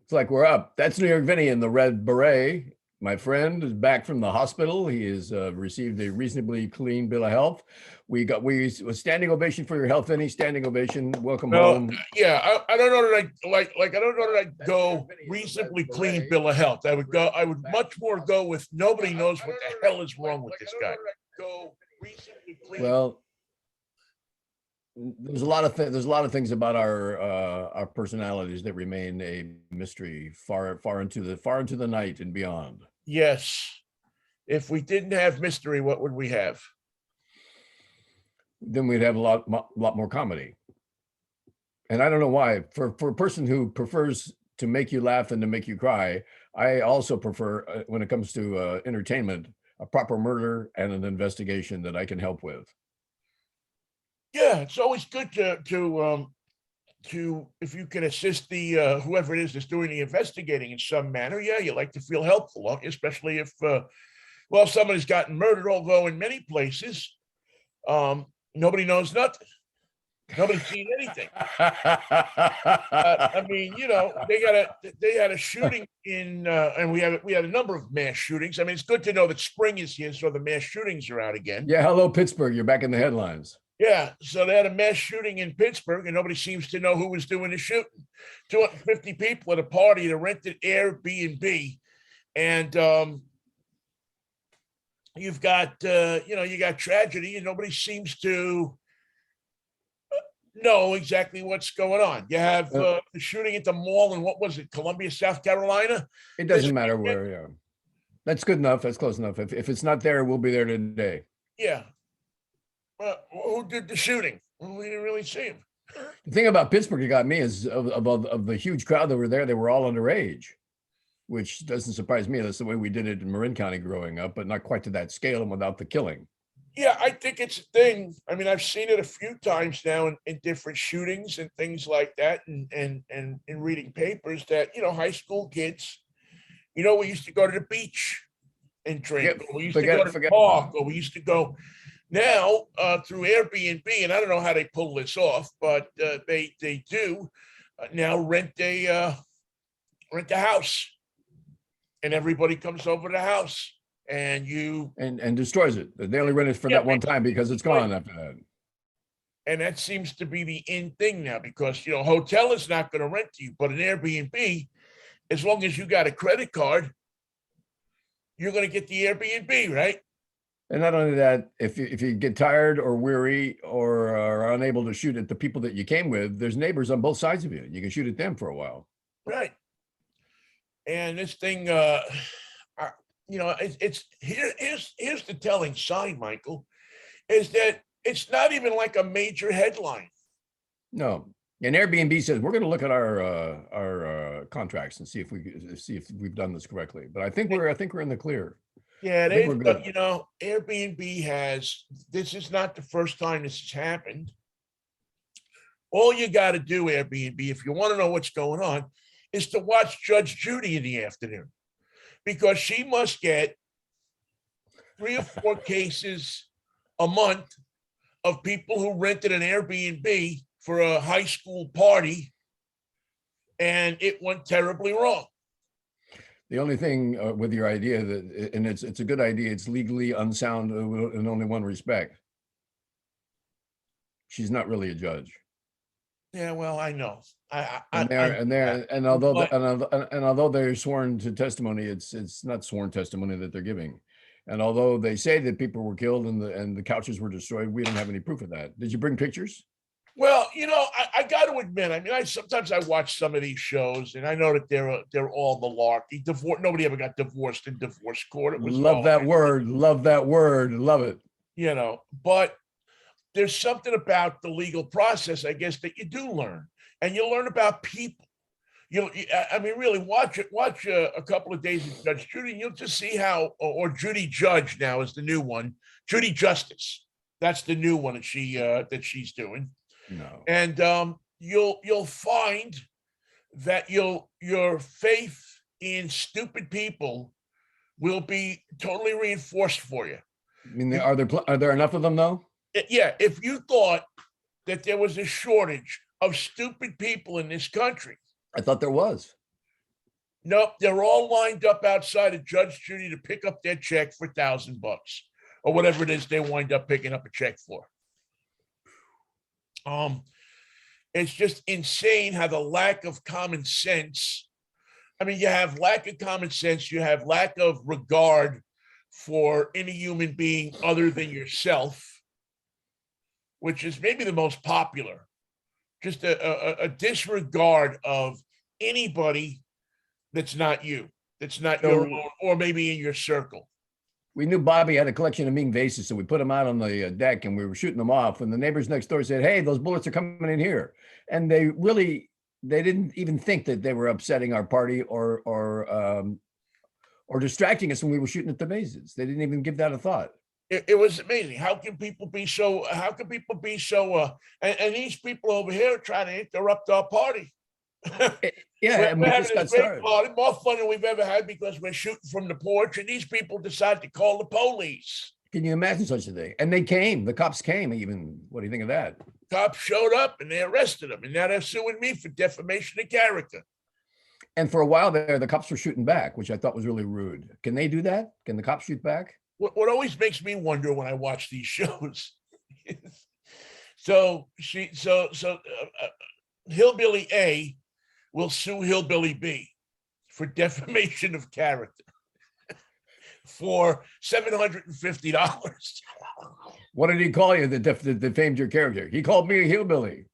It's like we're up. That's New York Vinny in the red beret. My friend is back from the hospital. He has received a reasonably clean bill of health. We a standing ovation for your health, Vinny. Standing ovation. Welcome Well, home. yeah, I don't know that I don't know that I'd go reasonably clean bill of health. I would much more go with nobody knows what the hell is wrong with this guy. Well, there's a lot of things about our personalities that remain a mystery far into the night and beyond. Yes. If we didn't have mystery, what would we have? Then we'd have a lot more comedy. And I don't know why. For a person who prefers to make you laugh than to make you cry, I also prefer, when it comes to entertainment, a proper murder and an investigation that I can help with. Yeah, it's always good to if you can assist the whoever it is that's doing the investigating in some manner. Yeah, you like to feel helpful, especially if somebody's gotten murdered. Although in many places, nobody knows nothing. Nobody's seen anything. I mean, they had a shooting in, and we had a number of mass shootings. I mean, it's good to know that spring is here, so the mass shootings are out again. Yeah, hello Pittsburgh. You're back in the headlines. Yeah, so they had a mass shooting in Pittsburgh, and nobody seems to know who was doing the shooting. 250 people at a party that rented Airbnb, and you've got you got tragedy, and nobody seems to know exactly what's going on. You have the shooting at the mall in, what was it, Columbia, South Carolina? It doesn't matter where. Yeah, that's good enough. That's close enough. If it's not there, we'll be there today. Yeah. Who did the shooting? We didn't really see him. The thing about Pittsburgh that got me is of the huge crowd that were there, they were all underage, which doesn't surprise me. That's the way we did it in Marin County growing up, but not quite to that scale and without the killing. Yeah, I think it's a thing. I mean, I've seen it a few times now in different shootings and things like that, and in reading papers that, high school kids, we used to go to the beach and drink, or we used to go to the park, or we used to go. Now, through Airbnb, and I don't know how they pull this off, but they do now rent a house, and everybody comes over to the house, and and destroys it. They only rent it for that one time because it's gone after that. And that seems to be the in thing now, because hotel is not going to rent to you, but an Airbnb, as long as you got a credit card, you're going to get the Airbnb, right? And not only that, if you get tired or weary or are unable to shoot at the people that you came with, there's neighbors on both sides of you. You can shoot at them for a while. Right. And this thing, it's here's the telling sign, Michael, is that it's not even like a major headline. No. And Airbnb says we're going to look at our contracts and see if we've done this correctly. But I think we're in the clear. Yeah, Airbnb has, this is not the first time this has happened. All you got to do, Airbnb, if you want to know what's going on, is to watch Judge Judy in the afternoon, because she must get 3 or 4 cases a month of people who rented an Airbnb for a high school party, and it went terribly wrong. The only thing with your idea and it's a good idea, it's legally unsound in only one respect. She's not really a judge. Yeah, well, I know. Although they're sworn to testimony, it's not sworn testimony that they're giving. And although they say that people were killed and the couches were destroyed, we don't have any proof of that. Did you bring pictures? Well, I got to admit, I mean, sometimes I watch some of these shows, and I know that they're all malarkey. Nobody ever got divorced in divorce court. It was love that word, love it. But there's something about the legal process, I guess, that you do learn, and you learn about people. Really watch a couple of days of Judge Judy, and you'll just see how, or Judy Judge now is the new one, Judy Justice. That's the new one that she's doing. No. And you'll find that your faith in stupid people will be totally reinforced for you. I mean, are there enough of them though? Yeah, if you thought that there was a shortage of stupid people in this country, I thought there was. Nope, they're all lined up outside of Judge Judy to pick up their check for $1,000 or whatever it is they wind up picking up a check for. It's just insane how the lack of common sense. I mean, you have lack of common sense, you have lack of regard for any human being other than yourself, which is maybe the most popular. Just a disregard of anybody that's not you, that's not your own, or maybe in your circle. We knew Bobby had a collection of mean vases, so we put them out on the deck and we were shooting them off. And the neighbors next door said, "Hey, those bullets are coming in here." And they didn't even think that they were upsetting our party or distracting us when we were shooting at the vases. They didn't even give that a thought. It was amazing. How can people be so? And these people over here are trying to interrupt our party. Yeah, and we're we having just a got great started. party, more fun than we've ever had because we're shooting from the porch, and these people decide to call the police. Can you imagine such a thing? And they came. The cops came. Even. What do you think of that? Cops showed up and they arrested them, and now they're suing me for defamation of character. And for a while there, the cops were shooting back, which I thought was really rude. Can they do that? Can the cops shoot back? What always makes me wonder when I watch these shows is, so Hillbilly A will sue Hillbilly B for defamation of character for $750. What did he call you that defamed your character? He called me a hillbilly.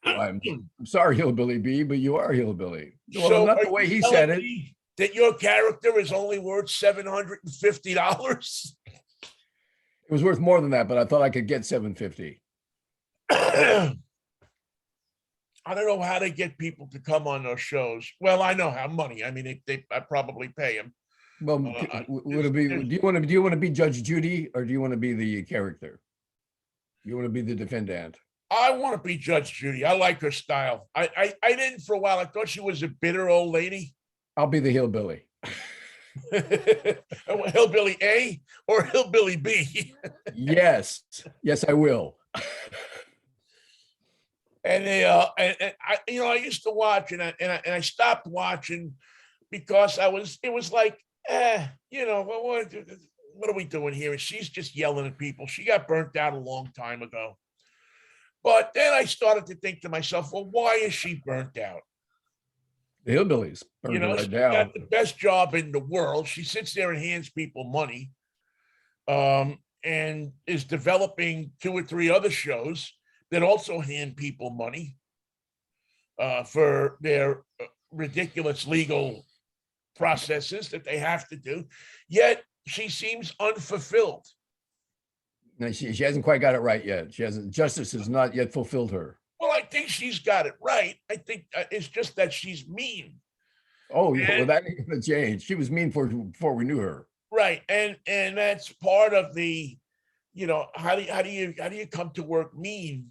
I'm sorry, Hillbilly B, but you are Hillbilly. Well, So not are the way you he telling said it. me that your character is only worth $750? It was worth more than that, but I thought I could get $750. I don't know how they get people to come on those shows. Well, I know how money. I mean, I probably pay them. Well, would it be? Do you want to be Judge Judy, or do you want to be the character? You want to be the defendant? I want to be Judge Judy. I like her style. I didn't for a while. I thought she was a bitter old lady. I'll be the hillbilly. Hillbilly A or Hillbilly B. Yes, I will. And they and I I used to watch and I stopped watching because it was like what are we doing here? And she's just yelling at people. She got burnt out a long time ago. But then I started to think to myself, well, why is she burnt out? The hillbillies burned her right She's down. got the best job in the world. She sits there and hands people money, and is developing 2 or 3 other shows that also hand people money for their ridiculous legal processes that they have to do. Yet she seems unfulfilled. No, she hasn't quite got it right yet. Justice has not yet fulfilled her. Well, I think she's got it right. I think it's just that she's mean. Oh, yeah, well, that ain't gonna change. She was mean before we knew her. Right. And that's part of the, how do you come to work mean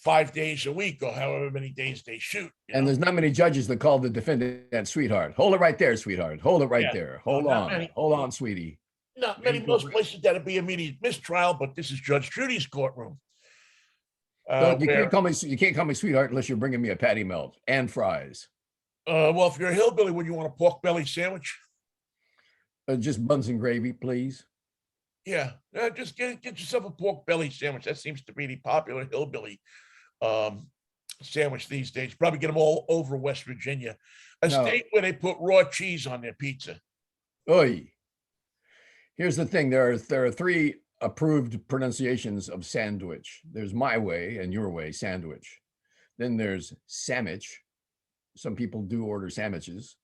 5 days a week or however many days they shoot? And there's not many judges that call the defendant sweetheart. Hold it right there, sweetheart. Hold it right there. Hold on, sweetie. Not many, most places that'd be immediate mistrial, but this is Judge Judy's courtroom. You can't call me sweetheart unless you're bringing me a patty melt and fries. Well, if you're a hillbilly, would you want a pork belly sandwich? Just buns and gravy, please. Yeah, just get yourself a pork belly sandwich. That seems to be the popular hillbilly sandwich these days. Probably get them all over West Virginia, state where they put raw cheese on their pizza. Oy. Here's the thing: there are 3 approved pronunciations of sandwich. There's my way and your way, sandwich. Then there's sandwich. Some people do order sandwiches.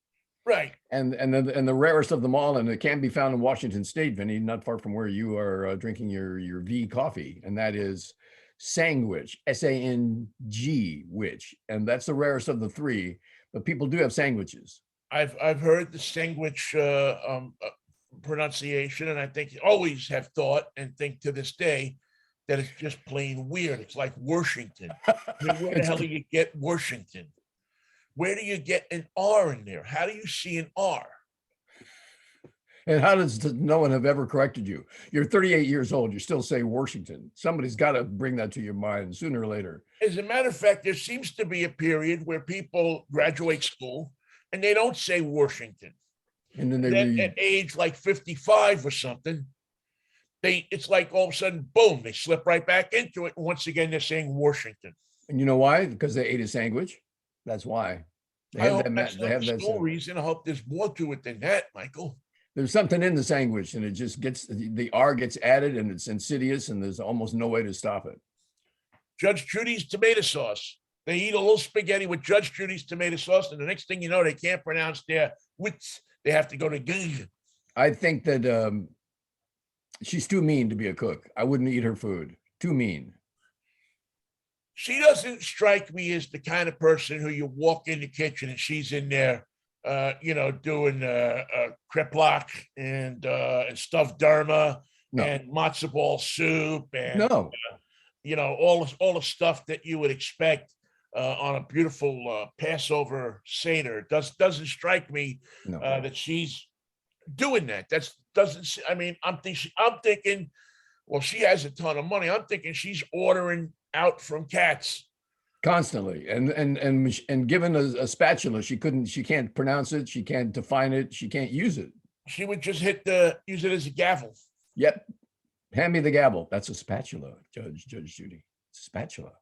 Right. And the rarest of them all, and it can be found in Washington State, Vinny, not far from where you are drinking your V coffee, and that is sandwich, S-A-N-G, which, and that's the rarest of the 3. But people do have sandwiches. I've heard the sandwich pronunciation, and I think always have thought and think to this day that it's just plain weird. It's like Washington. I mean, where the hell do you get Washington? Where do you get an R in there? How do you see an R? And how does no one have ever corrected you? You're 38 years old. You still say Washington. Somebody's got to bring that to your mind sooner or later. As a matter of fact, there seems to be a period where people graduate school, and they don't say Washington. And then they Then read, at age like 55 or something, it's like all of a sudden, boom, they slip right back into it. And once again, they're saying Washington. and you know why? Because they ate a sandwich. That's why. They I have hope that. that's They not have the that. sole reason. I hope there's more to it than that, Michael. There's something in the sandwich, and it just gets the R gets added, and it's insidious, and there's almost no way to stop it. Judge Judy's tomato sauce. They eat a little spaghetti with Judge Judy's tomato sauce, and the next thing you know, they can't pronounce their wits. They have to go to G. I think that she's too mean to be a cook. I wouldn't eat her food. Too mean. She doesn't strike me as the kind of person who you walk in the kitchen and she's in there, doing kreplach and stuffed derma No, and matzo ball soup and no. all the stuff that you would expect on a beautiful Passover Seder. Doesn't strike me No. that she's doing that. That's doesn't. I mean, I'm thinking. Well, she has a ton of money. I'm thinking she's ordering out from Cats. Constantly, and given a spatula, she can't pronounce it. She can't define it. She can't use it. She would just use it as a gavel. Yep. Hand me the gavel. That's a spatula, Judge Judy. It's a spatula.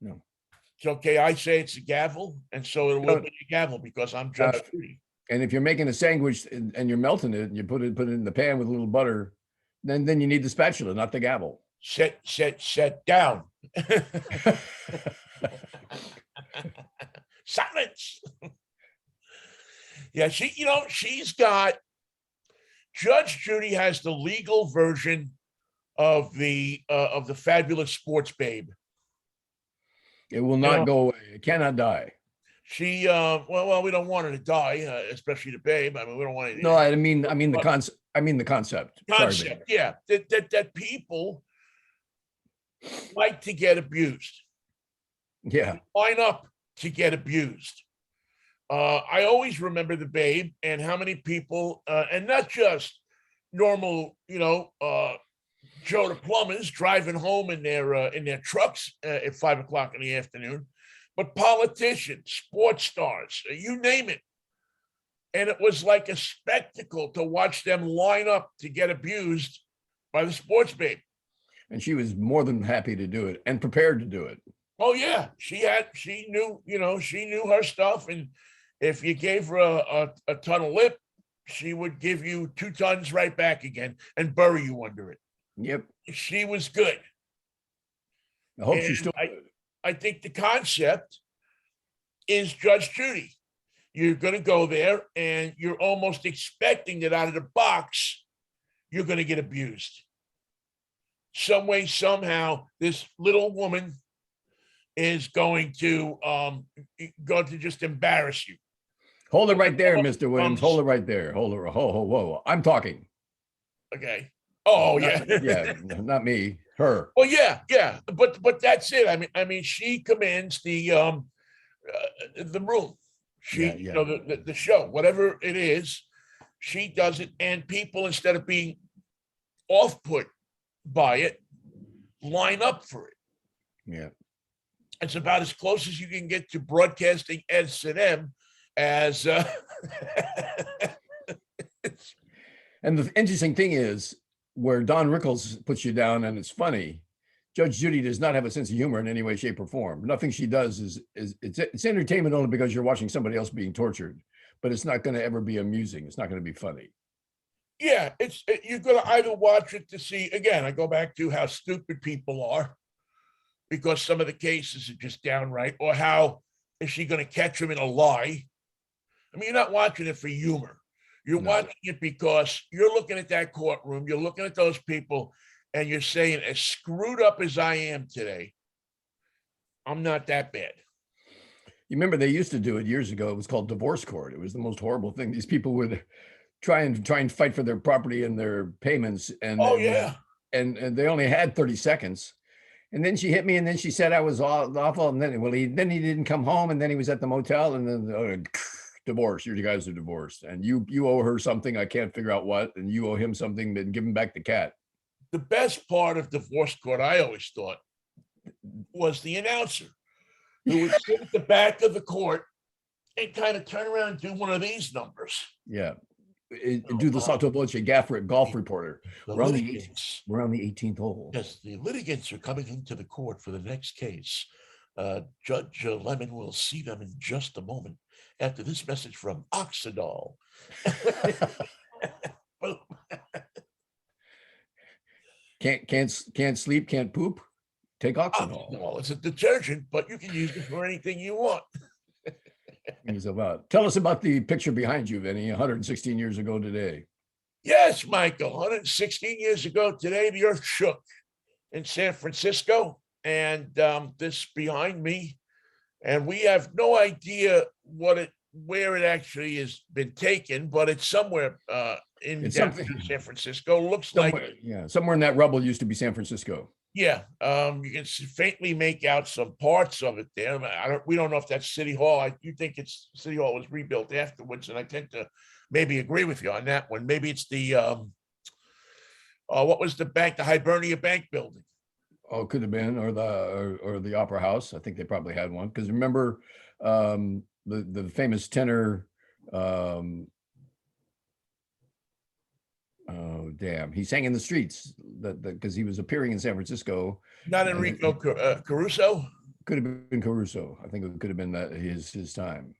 No. It's okay. I say it's a gavel, and so it will be a gavel because I'm Judge Judy. And if you're making a sandwich and you're melting it, and you put it in the pan with a little butter, then you need the spatula, not the gavel. Set down. Silence. Yeah, she's got Judge Judy has the legal version of the fabulous sports babe. It will not go away. It cannot die. She well, we don't want her to die, especially the babe. I mean, we don't want it. No, I mean the concept. Concept. Sorry, yeah. That people like to get abused. Yeah. Line up to get abused. I always remember the babe and how many people, and not just normal, Joe the plumbers driving home in their trucks at 5 o'clock in the afternoon, but politicians, sports stars, you name it. And it was like a spectacle to watch them line up to get abused by the sports babe. And she was more than happy to do it and prepared to do it. Oh yeah, she knew her stuff, and if you gave her a ton of lip, she would give you 2 tons right back again and bury you under it. Yep. She was good. I hope she's still good. I think the concept is Judge Judy. You're going to go there and you're almost expecting that out of the box, you're going to get abused. Some way, somehow, this little woman is going to just embarrass you. Hold it right there, Mr. Williams. Hold it right there. Hold it. Whoa. I'm talking. Okay. Oh, yeah. Yeah, not me. Her. Well, yeah. But that's it. I mean, she commands the room. The show, whatever it is, she does it, and people, instead of being off-put by it, line up for it. Yeah. It's about as close as you can get to broadcasting S&M as And the interesting thing is, where Don Rickles puts you down and it's funny, Judge Judy does not have a sense of humor in any way, shape, or form. Nothing she does is it's entertainment only because you're watching somebody else being tortured, but it's not going to ever be amusing. It's not going to be funny. Yeah, you're going to either watch it to see, again, I go back to how stupid people are because some of the cases are just downright, or how is she going to catch them in a lie? I mean, you're not watching it for humor. You're watching it because you're looking at that courtroom, you're looking at those people, and you're saying, as screwed up as I am today, I'm not that bad. You remember they used to do it years ago. It was called divorce court. It was the most horrible thing. These people would try and fight for their property and their payments. And and they only had 30 seconds. And then she hit me, and then she said I was awful. And then he didn't come home, and then he was at the motel, and then divorce. You guys are divorced, and you owe her something. I can't figure out what, and you owe him something. Then give him back the cat. The best part of divorce court, I always thought, was the announcer who would sit at the back of the court and kind of turn around and do one of these numbers. Yeah. Do the Salto Voce golf reporter. The We're on litigants, the 18th hole. yes, the litigants are coming into the court for the next case. Judge Lemon will see them in just a moment after this message from Oxidol. Boom. Can't sleep, can't poop. Take Oxidol. Oxidol, it's a detergent, but you can use it for anything you want. Tell us about the picture behind you, Vinny, 116 years ago today. Yes, Michael, 116 years ago today, the earth shook in San Francisco, and this behind me, and we have no idea where it actually has been taken, but it's somewhere in downtown San Francisco. Looks like somewhere in that rubble used to be San Francisco. Yeah, you can faintly make out some parts of it there. We don't know if that's City Hall. You think it's City Hall was rebuilt afterwards, and I tend to maybe agree with you on that one. Maybe it's the what was the bank, the Hibernia Bank building? Oh, it could have been, or the Opera House. I think they probably had one, because remember the famous tenor. Oh, damn. He sang in the streets because he was appearing in San Francisco. Not Enrico Caruso? Could have been Caruso. I think it could have been his time.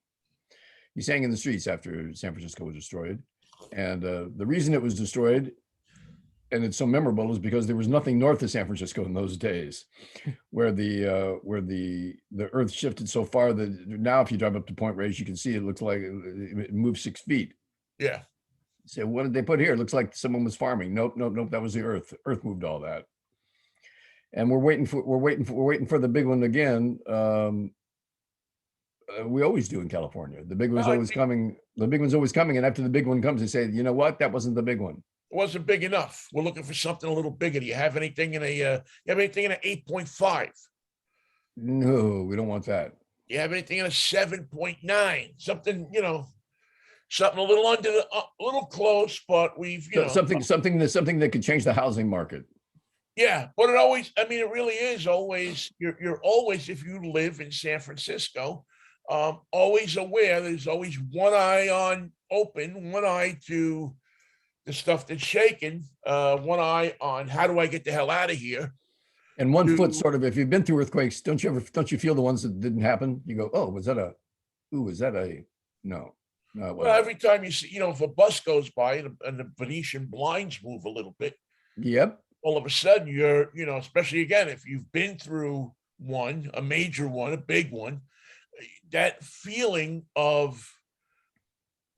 He sang in the streets after San Francisco was destroyed. And the reason it was destroyed, and it's so memorable, is because there was nothing north of San Francisco in those days, where the earth shifted so far that now if you drive up to Point Reyes, you can see it looks like it moved 6 feet. Yeah. So what did they put here? It looks like someone was farming. Nope. That was the earth. Earth moved all that. And we're waiting for the big one again. We always do in California. The big one's always coming. The big one's always coming. And after the big one comes, they say, you know what? That wasn't the big one. It wasn't big enough. We're looking for something a little bigger. Do you have anything in an 8.5? No, we don't want that. You have anything in a 7.9? Something, something a little under a little close, but we've something that could change the housing market. Yeah, but it really is always, you're always, if you live in San Francisco, always aware there's always one eye on open, one eye to the stuff that's shaking, one eye on how do I get the hell out of here. And one foot sort of, if you've been through earthquakes, don't you feel the ones that didn't happen? You go, oh, is that a, no. Well, every time you see, if a bus goes by and the Venetian blinds move a little bit. Yep. All of a sudden you're, especially again, if you've been through one, a major one, a big one, that feeling of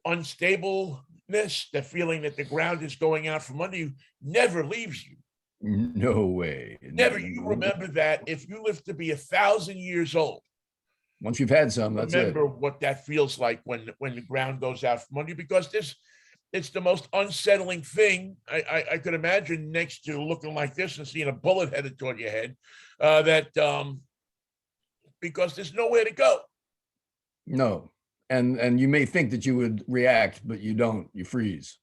unstableness, the feeling that the ground is going out from under you never leaves you. No way. Never. You remember that if you live to be 1,000 years old. Once you've had some, that's remember what that feels like when the ground goes out from under you, because it's the most unsettling thing I could imagine, next to looking like this and seeing a bullet headed toward your head, because there's nowhere to go. No. And you may think that you would react, but you don't. You freeze.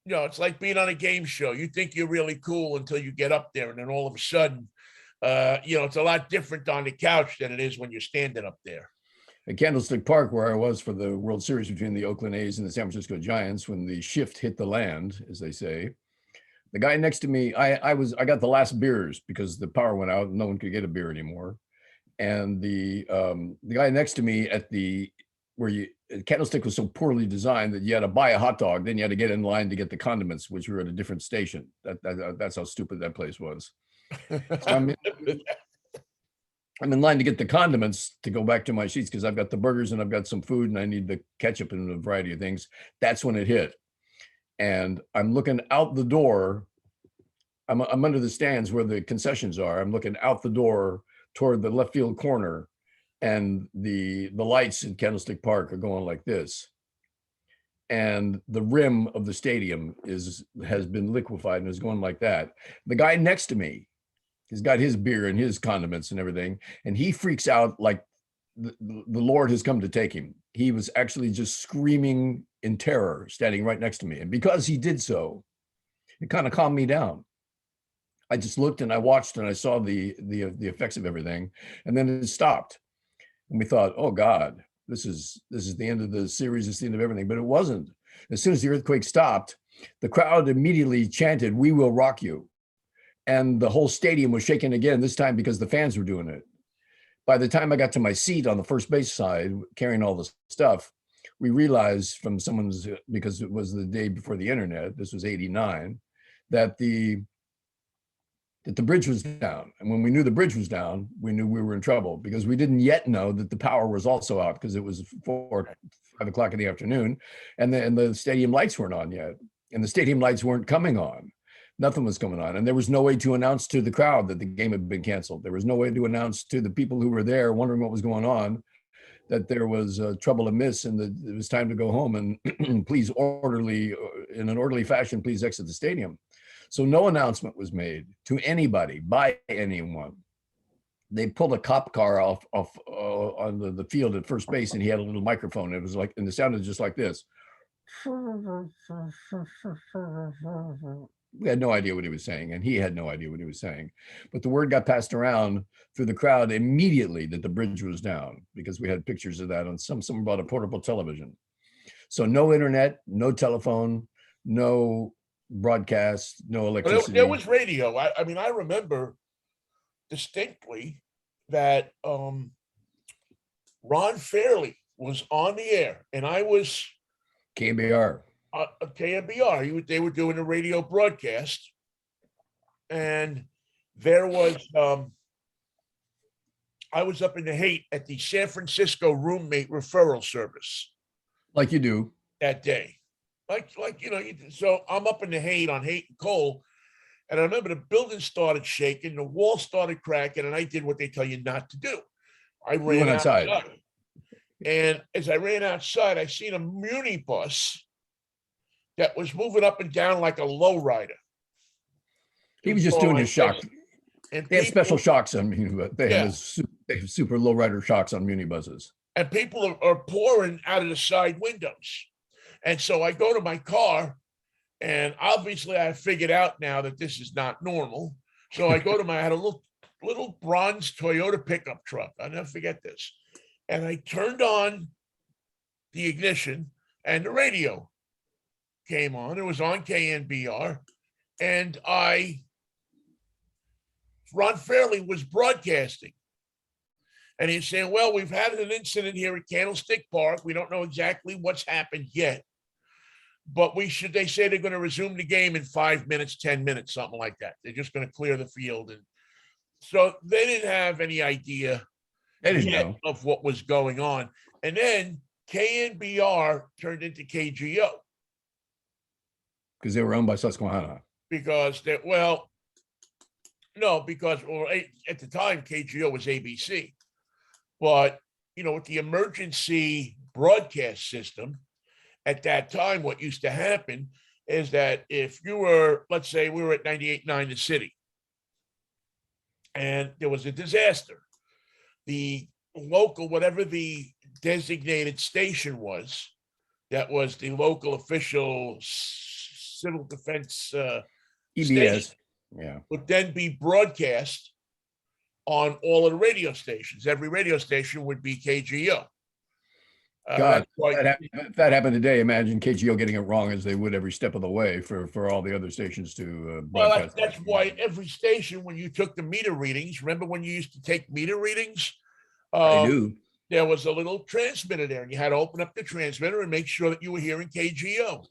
It's like being on a game show. You think you're really cool until you get up there, and then all of a sudden, it's a lot different on the couch than it is when you're standing up there. At Candlestick Park, where I was for the World Series between the Oakland A's and the San Francisco Giants, when the shift hit the land, as they say, the guy next to me, I got the last beers because the power went out and no one could get a beer anymore. And the guy next to me Candlestick was so poorly designed that you had to buy a hot dog, then you had to get in line to get the condiments, which were at a different station. That's how stupid that place was. So I'm in line to get the condiments to go back to my seats because I've got the burgers and I've got some food and I need the ketchup and a variety of things. That's when it hit. And I'm looking out the door. I'm under the stands where the concessions are. I'm looking out the door toward the left field corner, and the lights in Candlestick Park are going like this. And the rim of the stadium has been liquefied and is going like that. The guy next to me, he's got his beer and his condiments and everything, and he freaks out like the Lord has come to take him. He was actually just screaming in terror, standing right next to me. And because he did so, it kind of calmed me down. I just looked and I watched and I saw the effects of everything, and then it stopped. And we thought, oh God, this is the end of the series, it's the end of everything. But it wasn't. As soon as the earthquake stopped, the crowd immediately chanted, "We will rock you." And the whole stadium was shaking again, this time because the fans were doing it. By the time I got to my seat on the first base side, carrying all the stuff, we realized from someone's, because it was the day before the internet, this was 89, that the bridge was down. And when we knew the bridge was down, we knew we were in trouble, because we didn't yet know that the power was also out, because it was 5 o'clock in the afternoon, and the stadium lights weren't on yet. And the stadium lights weren't coming on. Nothing was coming on. And there was no way to announce to the crowd that the game had been canceled. There was no way to announce to the people who were there wondering what was going on that there was trouble amiss and that it was time to go home, and please in an orderly fashion, please exit the stadium. So no announcement was made to anybody by anyone. They pulled a cop car off on the field at first base, and he had a little microphone. It was like, and it sounded just like this. We had no idea what he was saying, and he had no idea what he was saying. But the word got passed around through the crowd immediately that the bridge was down, because we had pictures of that on someone bought a portable television. So no internet, no telephone, no broadcast, no electricity. There was radio. I mean, I remember distinctly that Ron Fairley was on the air, and I was KBR. KMBR. They were doing a radio broadcast, and there was I was up in the Haight at the San Francisco roommate referral service. Like you do. That day. Like so I'm up in the Haight on Haight and Cole, and I remember the building started shaking, the wall started cracking, and I did what they tell you not to do. I ran outside. And as I ran outside, I seen a Muni bus that was moving up and down like a lowrider. He was just doing his shock. And they have special shocks on Muni, but they have super lowrider shocks on Muni buses. And people are pouring out of the side windows. And so I go to my car, and obviously I figured out now that this is not normal. So I go to I had a little bronze Toyota pickup truck. I'll never forget this. And I turned on the ignition, and the radio came on. It was on KNBR, and Ron Fairley was broadcasting. And he's saying, well, we've had an incident here at Candlestick Park. We don't know exactly what's happened yet, but they say they're going to resume the game in 5 minutes, 10 minutes, something like that. They're just going to clear the field. And so they didn't have any idea of what was going on. And then KNBR turned into KGO. Because they were owned by Susquehanna. Because at the time, KGO was ABC. But, with the emergency broadcast system, at that time, what used to happen is that if you were, let's say we were at 98.9 The City, and there was a disaster, the local, whatever the designated station was, that was the local official civil defense EBS, would then be broadcast on all of the radio stations. Every radio station would be KGO. God, if that happened today, imagine KGO getting it wrong as they would every step of the way for all the other stations to broadcast. Well, that's why every station, when you took the meter readings, remember when you used to take meter readings? I do. There was a little transmitter there, and you had to open up the transmitter and make sure that you were hearing KGO.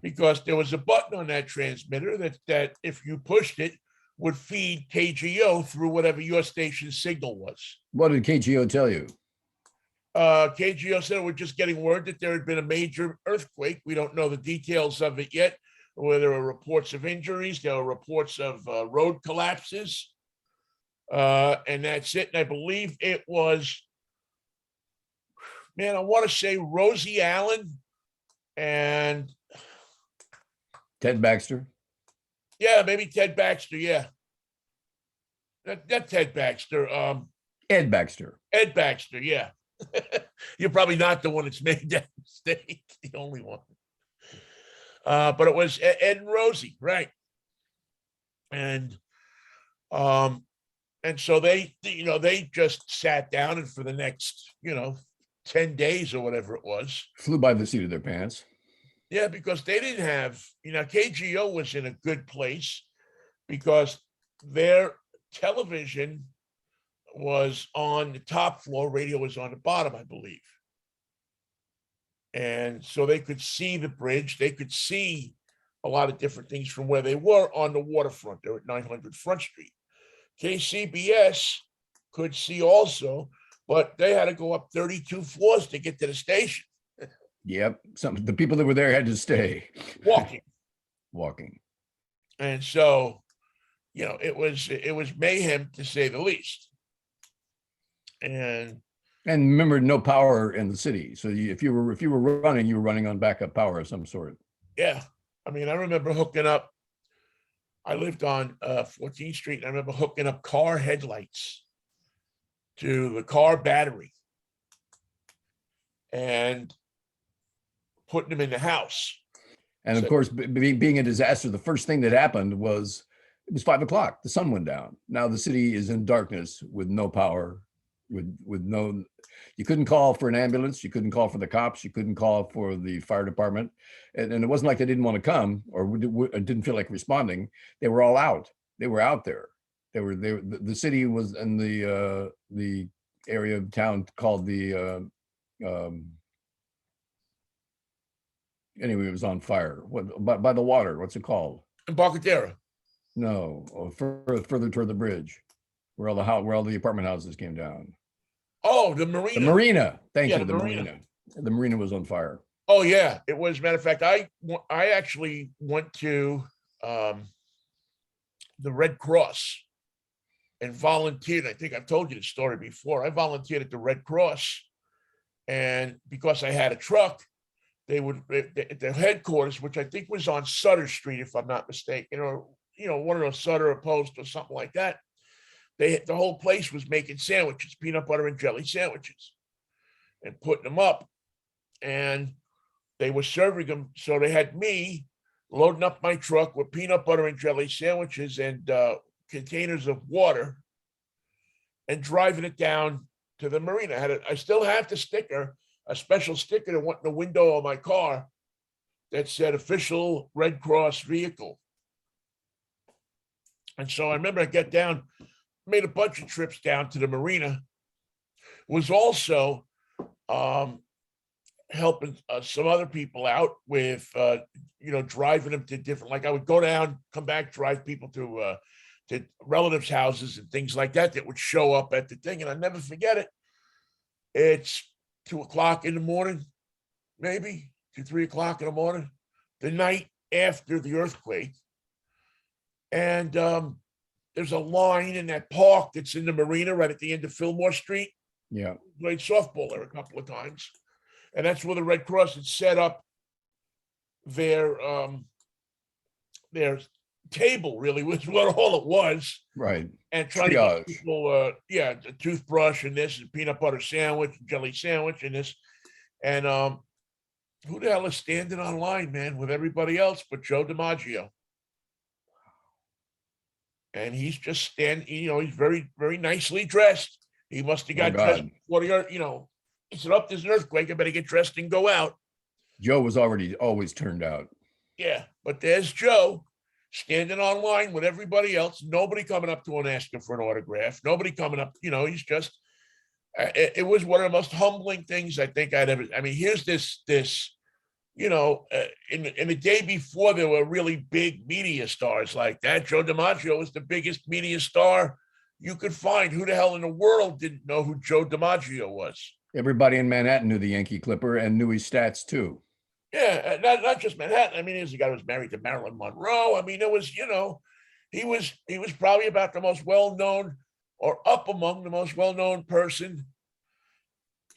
Because there was a button on that transmitter that if you pushed it, would feed KGO through whatever your station's signal was. What did KGO tell you? KGO said we're just getting word that there had been a major earthquake. We don't know the details of it yet. Where there are reports of injuries, there are reports of road collapses, and that's it. And I believe it was, I want to say Rosie Allen and Ted Baxter. Yeah, maybe Ted Baxter. Yeah, not Ted Baxter. Ed Baxter. Ed Baxter. Yeah. You're probably not the one that's made that mistake, the only one. But it was Ed and Rosie, right? And so they just sat down, and for the next, 10 days or whatever it was. Flew by the seat of their pants. Yeah, because they didn't have, KGO was in a good place because their television was on the top floor, radio was on the bottom, I believe. And so they could see the bridge, they could see a lot of different things from where they were on the waterfront. They're at 900 Front Street. KCBS could see also, but they had to go up 32 floors to get to the station. Yep. The people that were there had to stay walking. And so, it was mayhem to say the least. And remember, no power in the city. So if you were running, you were running on backup power of some sort. Yeah. I mean, I remember hooking up, I lived on 14th Street, and I remember hooking up car headlights to the car battery and putting them in the house. And of course, being a disaster, the first thing that happened was it was 5 o'clock. The sun went down. Now the city is in darkness with no power, with no. You couldn't call for an ambulance. You couldn't call for the cops. You couldn't call for the fire department. And it wasn't like they didn't want to come or didn't feel like responding. They were all out. They were out there. The city was in the area of town called the anyway, it was on fire. By the water? What's it called? Embarcadero. No, further toward the bridge, where all the apartment houses came down. Oh, the marina. The marina. Thank you. The marina. The marina was on fire. Oh yeah, it was. Matter of fact, I actually went to the Red Cross and volunteered. I think I've told you the story before. I volunteered at the Red Cross, and because I had a truck, they would at their headquarters, which I think was on Sutter Street, if I'm not mistaken, or one of those Sutter or Post or something like that. The whole place was making sandwiches, peanut butter and jelly sandwiches, and putting them up, and they were serving them. So they had me loading up my truck with peanut butter and jelly sandwiches and containers of water, and driving it down to the marina. I still have the sticker, a special sticker that went in the window of my car that said official Red Cross vehicle. And so I remember I got down, made a bunch of trips down to the marina, was also helping some other people out with, driving them to different, like I would go down, come back, drive people to relatives' houses and things like that would show up at the thing. And I never forget it. It's 2 o'clock in the morning, maybe 3 o'clock in the morning, the night after the earthquake. And there's a line in that park that's in the marina right at the end of Fillmore Street. Yeah. Played softball there a couple of times. And that's where the Red Cross had set up their table, really, was what all it was. Right. And trying to get people, a toothbrush and this and peanut butter sandwich, jelly sandwich and this. And who the hell is standing online, man, with everybody else but Joe DiMaggio? And he's just standing, he's very, very nicely dressed. He must have got dressed before he said, "Up, there's an earthquake. I better get dressed and go out." Joe was always turned out. Yeah, but there's Joe standing online with everybody else. Nobody coming up to him asking for an autograph. Nobody coming up. He's just. It was one of the most humbling things I think I'd ever. I mean, here's this. In the day before, there were really big media stars like that. Joe DiMaggio was the biggest media star you could find. Who the hell in the world didn't know who Joe DiMaggio was? Everybody in Manhattan knew the Yankee Clipper and knew his stats too. Yeah, not just Manhattan. I mean, he's a guy who was married to Marilyn Monroe. I mean, it was, he was probably about the most well-known or up among the most well-known person.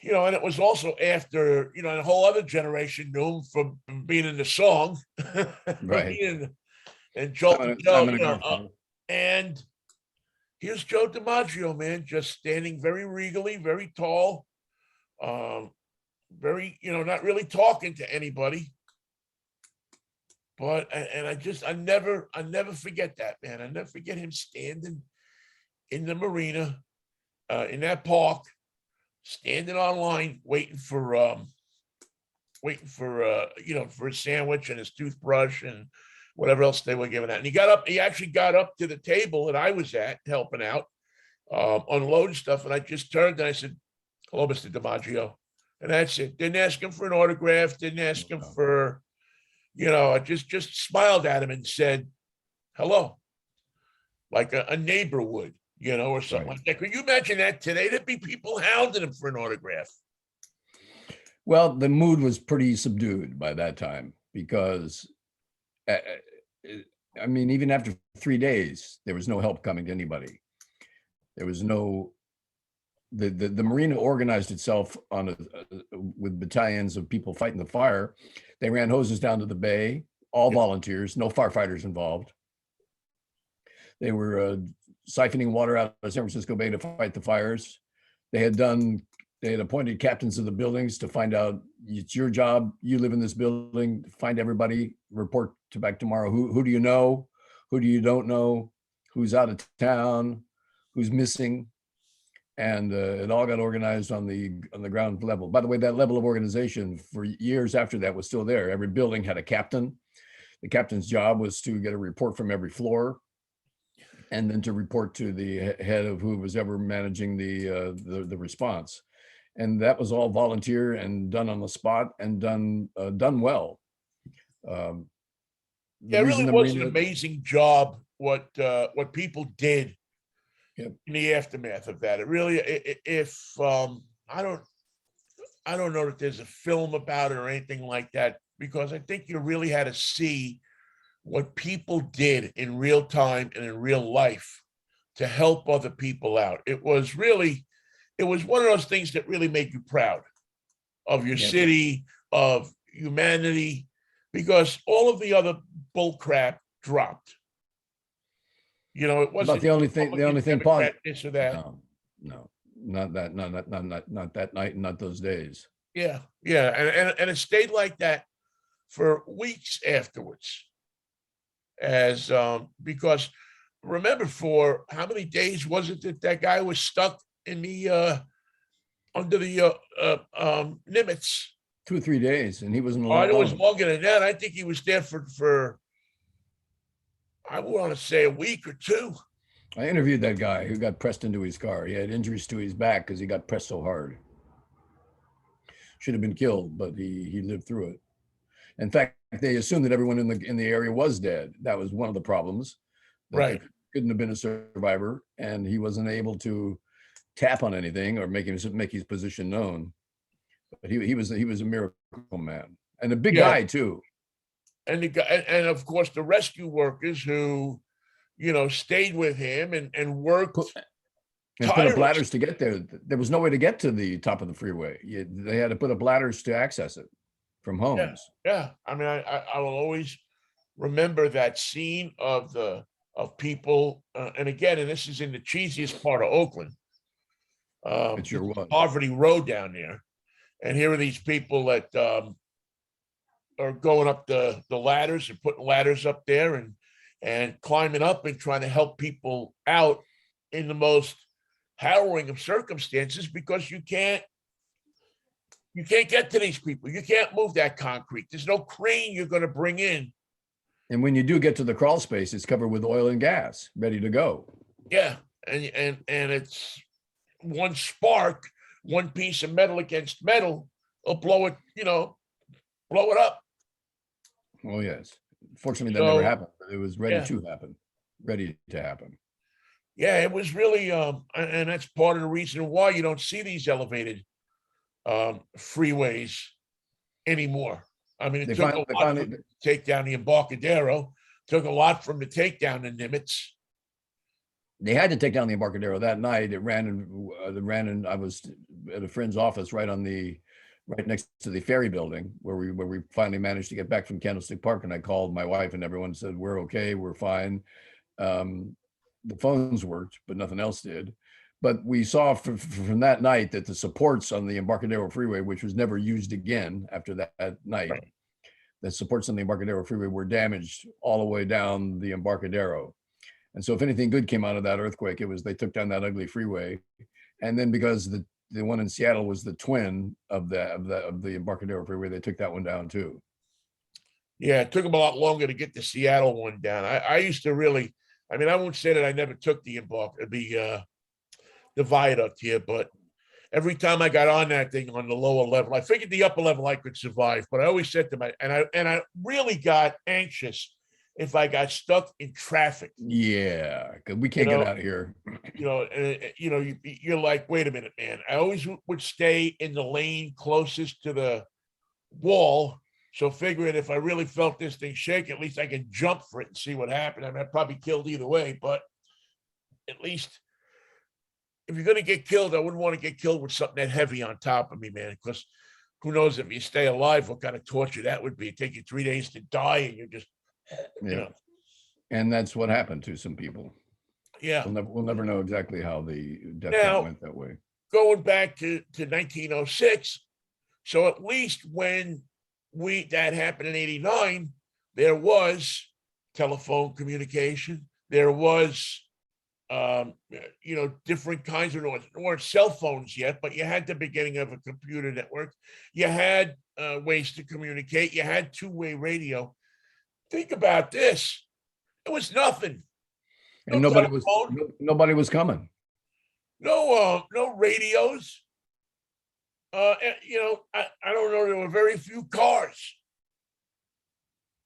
And it was also after, a whole other generation knew him from being in the song. Right. And Joe, and here's Joe DiMaggio, man, just standing very regally, very tall, very, not really talking to anybody. But, and I never forget that, man. I never forget him standing in the marina, in that park, standing online, for a sandwich and his toothbrush and whatever else they were giving out. And he actually got up to the table that I was at helping out, unload stuff. And I just turned and I said, "Hello, Mr. DiMaggio." And that's it. Didn't ask him for an autograph, didn't ask him for, I just smiled at him and said, "Hello," like a neighbor would, or something Right. like that. Could you imagine that today? There'd be people hounding him for an autograph. Well, the mood was pretty subdued by that time because, uh, I mean, even after 3 days, there was no help coming to anybody. There was no, the marina organized itself with battalions of people fighting the fire. They ran hoses down to the bay, all volunteers, no firefighters involved. They were siphoning water out of San Francisco Bay to fight the fires. They had appointed captains of the buildings to find out, it's your job, you live in this building, find everybody, report back tomorrow. Who do you know? Who do you don't know? Who's out of town? Who's missing? And it all got organized on the ground level. By the way, that level of organization for years after that was still there. Every building had a captain. The captain's job was to get a report from every floor, and then to report to the head of who was ever managing the response. And that was all volunteer and done on the spot and done well. Yeah, it really was an amazing job what people did. Yep. In the aftermath of that. It really, I don't know that there's a film about it or anything like that, because I think you really had to see what people did in real time and in real life to help other people out. It was one of those things that really made you proud of your city, of humanity, because all of the other bull crap dropped. It wasn't the only thing this or that. No, not that night and not those days. Yeah, and it stayed like that for weeks afterwards, as because remember, for how many days was it that guy was stuck in the under the Nimitz? 2 or 3 days, and he wasn't Oh, alone. it was longer than that. I think he was there for I want to say a week or two. I interviewed that guy who got pressed into his car. He had injuries to his back because he got pressed so hard. Should have been killed, but he lived through it. In fact, they assumed that everyone in the area was dead. That was one of the problems. Right. Couldn't have been a survivor, and he wasn't able to tap on anything or make his position known. But he was a miracle man, and a big guy too. And and of course the rescue workers who, stayed with him and worked and put up ladders to get there. There was no way to get to the top of the freeway. They had to put up ladders to access it from homes. Yeah. I mean, I will always remember that scene of people, and again, and this is in the cheesiest part of Oakland. It sure was. Poverty Road down there, and here are these people that are going up the ladders and putting ladders up there and climbing up and trying to help people out in the most harrowing of circumstances, because you can't get to these people. You can't move that concrete. There's no crane you're going to bring in. And when you do get to the crawl space, it's covered with oil and gas, ready to go. Yeah, and it's one spark, one piece of metal against metal will blow it, blow it up. Oh yes. Fortunately, that never happened. But it was ready to happen. Ready to happen. Yeah, it was really, and that's part of the reason why you don't see these elevated freeways anymore. I mean, it took a lot to take down the Embarcadero. Took a lot from the takedown the Nimitz. They had to take down the Embarcadero that night. It ran and I was at a friend's office right next to the ferry building where we finally managed to get back from Candlestick Park. And I called my wife and everyone said, we're okay, we're fine. The phones worked, but nothing else did. But we saw from that night that the supports on the Embarcadero Freeway, which was never used again after that night, the supports on the Embarcadero Freeway were damaged all the way down the Embarcadero. And so if anything good came out of that earthquake, it was they took down that ugly freeway. And then because the one in Seattle was the twin of the Embarcadero Freeway. They took that one down too. Yeah, it took them a lot longer to get the Seattle one down. I used to really, I mean, I won't say that I never took the viaduct here, but every time I got on that thing on the lower level, I figured the upper level I could survive. But I always said to my, and I really got anxious if I got stuck in traffic. Yeah, because we can't get out of here. You're like, wait a minute, man. I always would stay in the lane closest to the wall. So figuring if I really felt this thing shake, at least I could jump for it and see what happened. I mean, I probably killed either way, but at least if you're going to get killed, I wouldn't want to get killed with something that heavy on top of me, man, because who knows if you stay alive, what kind of torture that would be. It'd take you 3 days to die and you're just, And that's what happened to some people. Yeah. We'll never know exactly how the death Now, went that way. Going back to 1906. So at least when that happened in 89, there was telephone communication. There was, different kinds of, there weren't cell phones yet, but you had the beginning of a computer network. You had ways to communicate. You had two-way radio. Think about this. It was nothing. And No nobody was coming. No radios. I don't know. There were very few cars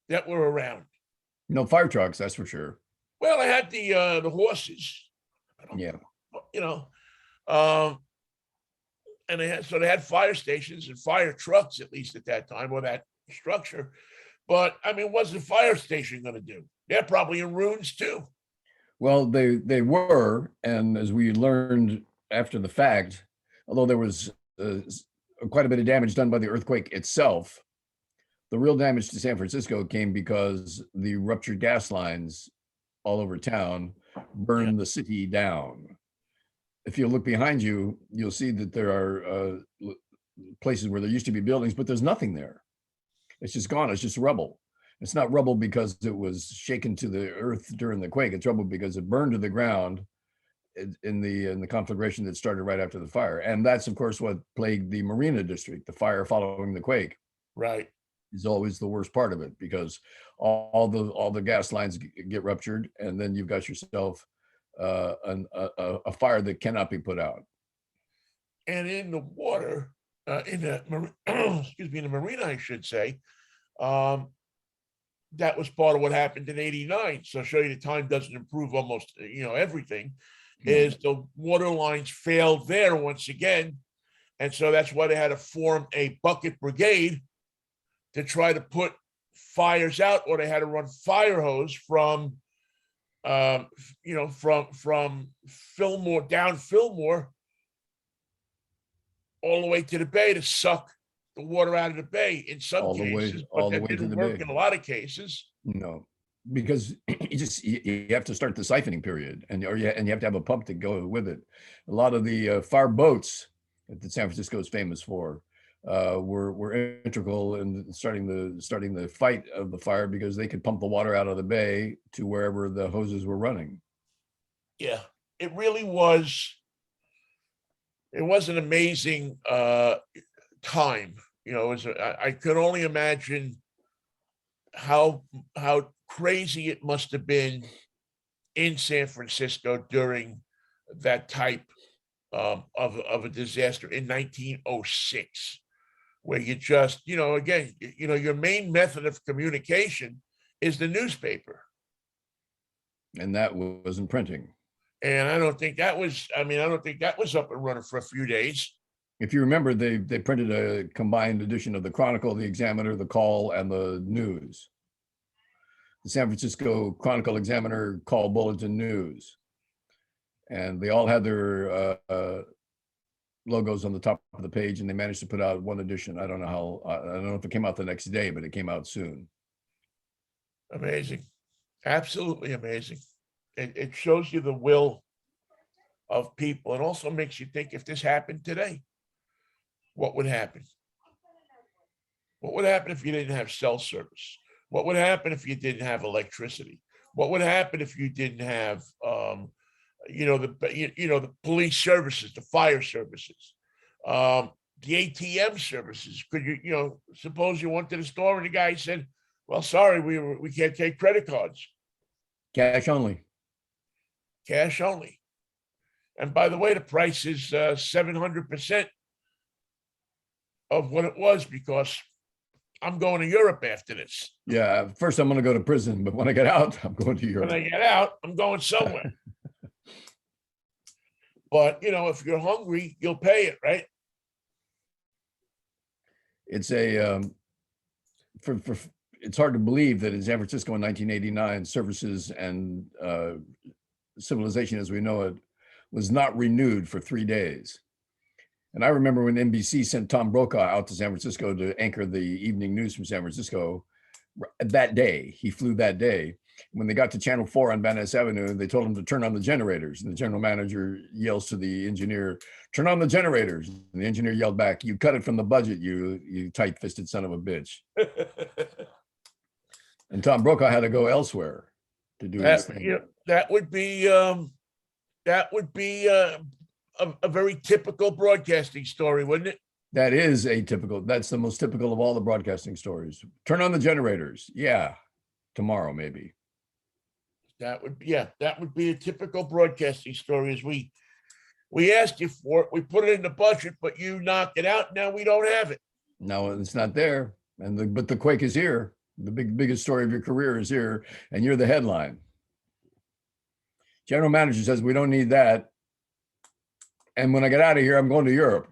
that were around. No fire trucks, that's for sure. Well, I had the horses. Yeah. And they had fire stations and fire trucks, at least at that time, or that structure. But I mean, what's the fire station going to do? They're probably in ruins too. Well, they were, and as we learned after the fact, although there was quite a bit of damage done by the earthquake itself, the real damage to San Francisco came because the ruptured gas lines all over town burned the city down. If you look behind you, you'll see that there are places where there used to be buildings, but there's nothing there. It's just gone. It's just rubble. It's not rubble because it was shaken to the earth during the quake. It's rubble because it burned to the ground in the conflagration that started right after the fire. And that's, of course, what plagued the Marina district. The fire following the quake, right, is always the worst part of it, because all the gas lines get ruptured, and then you've got yourself a fire that cannot be put out. And in the water, in the marina, I should say, that was part of what happened in 89. So I'll show you the time doesn't improve almost, everything. Is the water lines failed there once again. And so that's why they had to form a bucket brigade to try to put fires out, or they had to run fire hose from Fillmore, down Fillmore, all the way to the bay to suck the water out of the bay in some cases, but that didn't work in a lot of cases. No, because you have to start the siphoning period, and you have to have a pump to go with it. A lot of the fire boats that San Francisco is famous for were integral in starting the fight of the fire, because they could pump the water out of the bay to wherever the hoses were running. Yeah, it really was. It was an amazing time. I could only imagine how crazy it must have been in San Francisco during that type of a disaster in 1906, where you just, again, your main method of communication is the newspaper. And that wasn't printing. And I don't think that was up and running for a few days. If you remember, they printed a combined edition of the Chronicle, the Examiner, the Call, and the News. The San Francisco Chronicle, Examiner, Call, Bulletin, News. And they all had their logos on the top of the page, and they managed to put out one edition. I don't know if it came out the next day, but it came out soon. Amazing. Absolutely amazing. It shows you the will of people. It also makes you think, if this happened today, what would happen? What would happen if you didn't have cell service? What would happen if you didn't have electricity? What would happen if you didn't have, the police services, the fire services? The ATM services. Could you, suppose you went to the store and the guy said, well, sorry, we can't take credit cards, Cash only. cash only. And by the way, the price is 700% of what it was, because I'm going to Europe after this. Yeah. First, I'm going to go to prison, but when I get out, I'm going to When Europe. I get out, I'm going somewhere. But if you're hungry, you'll pay it, right? It's a it's hard to believe that in San Francisco in 1989, services and civilization as we know it was not renewed for 3 days. And I remember when NBC sent Tom Brokaw out to San Francisco to anchor the evening news from San Francisco that day. He flew that day. When they got to Channel 4 on Van Ness Avenue, they told him to turn on the generators. And the general manager yells to the engineer, turn on the generators. And the engineer yelled back, you cut it from the budget, you tight-fisted son of a bitch. And Tom Brokaw had to go elsewhere to do his thing. That would be a very typical broadcasting story, wouldn't it? That is atypical. That's the most typical of all the broadcasting stories. Turn on the generators. Yeah, tomorrow maybe. That would be a typical broadcasting story. As we asked you for it, we put it in the budget, but you knocked it out. Now we don't have it. No, it's not there. But the quake is here. The biggest story of your career is here, and you're the headline. General manager says we don't need that. And when I get out of here, I'm going to Europe.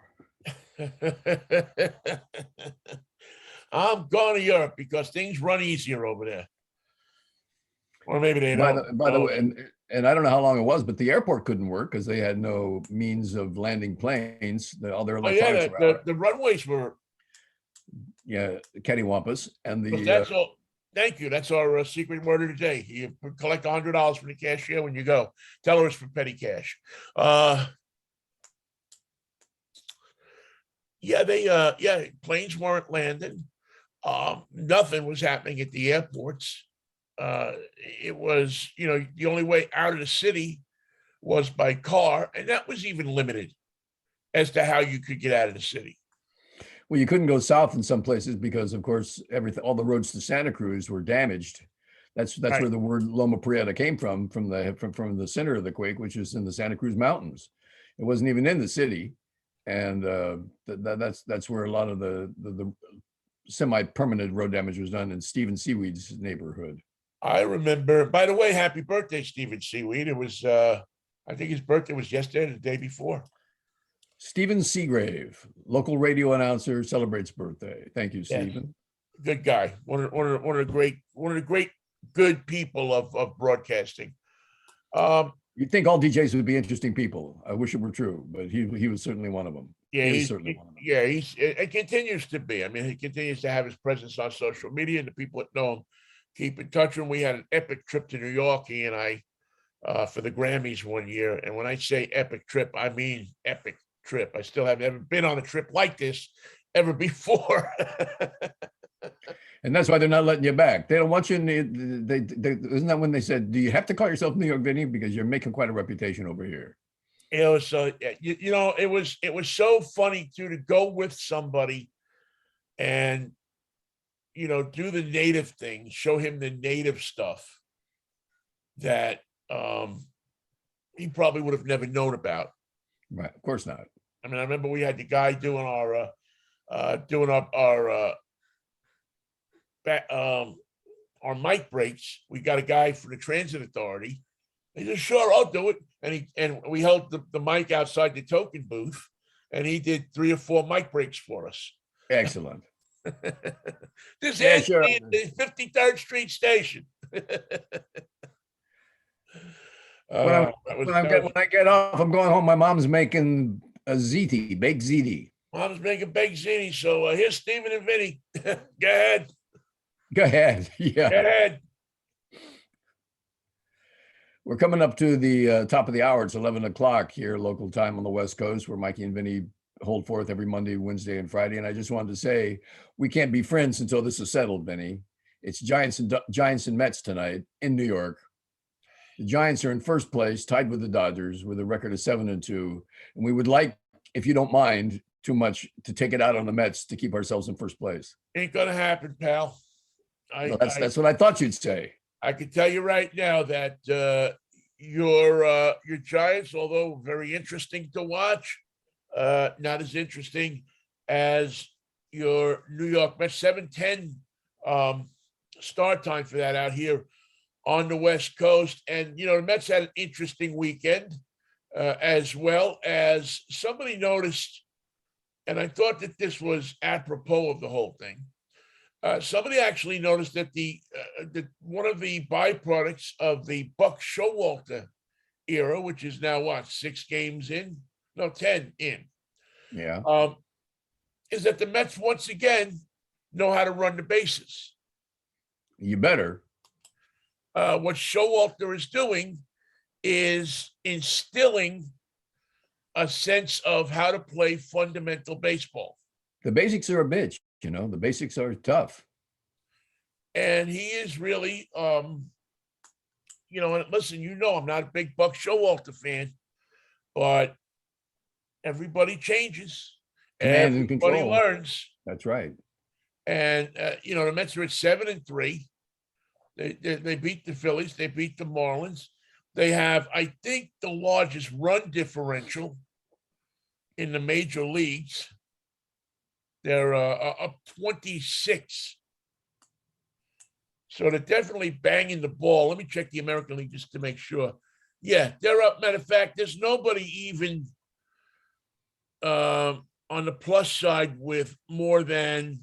I'm going to Europe because things run easier over there. Or maybe they don't. By the way, and I don't know how long it was, but the airport couldn't work because they had no means of landing planes. All their electronics were out. The runways were. Yeah, cattywampus. And That's all. Thank you. That's our secret word of the day. You collect $100 from the cashier when you go. Tell her it's for petty cash. Planes weren't landing. Nothing was happening at the airports. It was, the only way out of the city was by car, and that was even limited as to how you could get out of the city. Well, you couldn't go south in some places because, of course, all the roads to Santa Cruz were damaged. That's right. Where the word Loma Prieta came from the center of the quake, which is in the Santa Cruz Mountains. It wasn't even in the city, and that's where a lot of the semi-permanent road damage was done in Stephen Seaweed's neighborhood. I remember. By the way, happy birthday, Stephen Seaweed. It was, I think his birthday was yesterday, or the day before. Stephen Seagrave, local radio announcer, celebrates birthday. Thank you, Stephen. Yes. Good guy. One of the great good people of broadcasting. You'd think all DJs would be interesting people. I wish it were true, but he was certainly one of them. Yeah, it continues to be. I mean, he continues to have his presence on social media, and the people that know him keep in touch with him. We had an epic trip to New York, he and I, for the Grammys one year. And when I say epic trip, I mean epic trip. I still have never been on a trip like this ever before. And that's why they're not letting you back. They don't want you in isn't that when they said, do you have to call yourself New York Vinny? Because you're making quite a reputation over here. It was it was so funny too, to go with somebody and do the native thing, show him the native stuff that he probably would have never known about. Right, of course not. I mean, I remember we had the guy doing our mic breaks. We got a guy from the Transit Authority. He said, "Sure, I'll do it." And we held the mic outside the token booth, and he did 3 or 4 mic breaks for us. Excellent. This is sure. The 53rd Street station. When I get off, I'm going home. My mom's making a ziti, baked ziti. Mom's making baked ziti. So here's Stephen and Vinny. Go ahead. Go ahead. Yeah. Go ahead. We're coming up to the top of the hour. It's 11 o'clock here, local time on the West Coast, where Mikey and Vinny hold forth every Monday, Wednesday, and Friday. And I just wanted to say, we can't be friends until this is settled, Vinny. It's Giants and Mets tonight in New York. The Giants are in first place, tied with the Dodgers, with a record of 7-2. And we would like, if you don't mind, too much to take it out on the Mets to keep ourselves in first place. Ain't gonna happen, pal. No, that's what I thought you'd say. I can tell you right now that your Giants, although very interesting to watch, not as interesting as your New York Mets. 7:10 start time for that out here on the West Coast. And the Mets had an interesting weekend, as well as somebody noticed, and I thought that this was apropos of the whole thing. Somebody actually noticed that one of the byproducts of the Buck Showalter era, which is now what, 6 games in? No, 10 in. Yeah. Is that the Mets once again know how to run the bases. You better. What Showalter is doing is instilling a sense of how to play fundamental baseball. The basics are a bitch. The basics are tough. And he is really, and listen, I'm not a big Buck Showalter fan, but everybody changes. Man in Everybody control. learns. That's right. And, the Mets are at 7-3. They beat the Phillies. They beat the Marlins. They have, I think, the largest run differential in the major leagues. They're up 26. So they're definitely banging the ball. Let me check the American League just to make sure. Yeah, they're up. Matter of fact, there's nobody even on the plus side with more than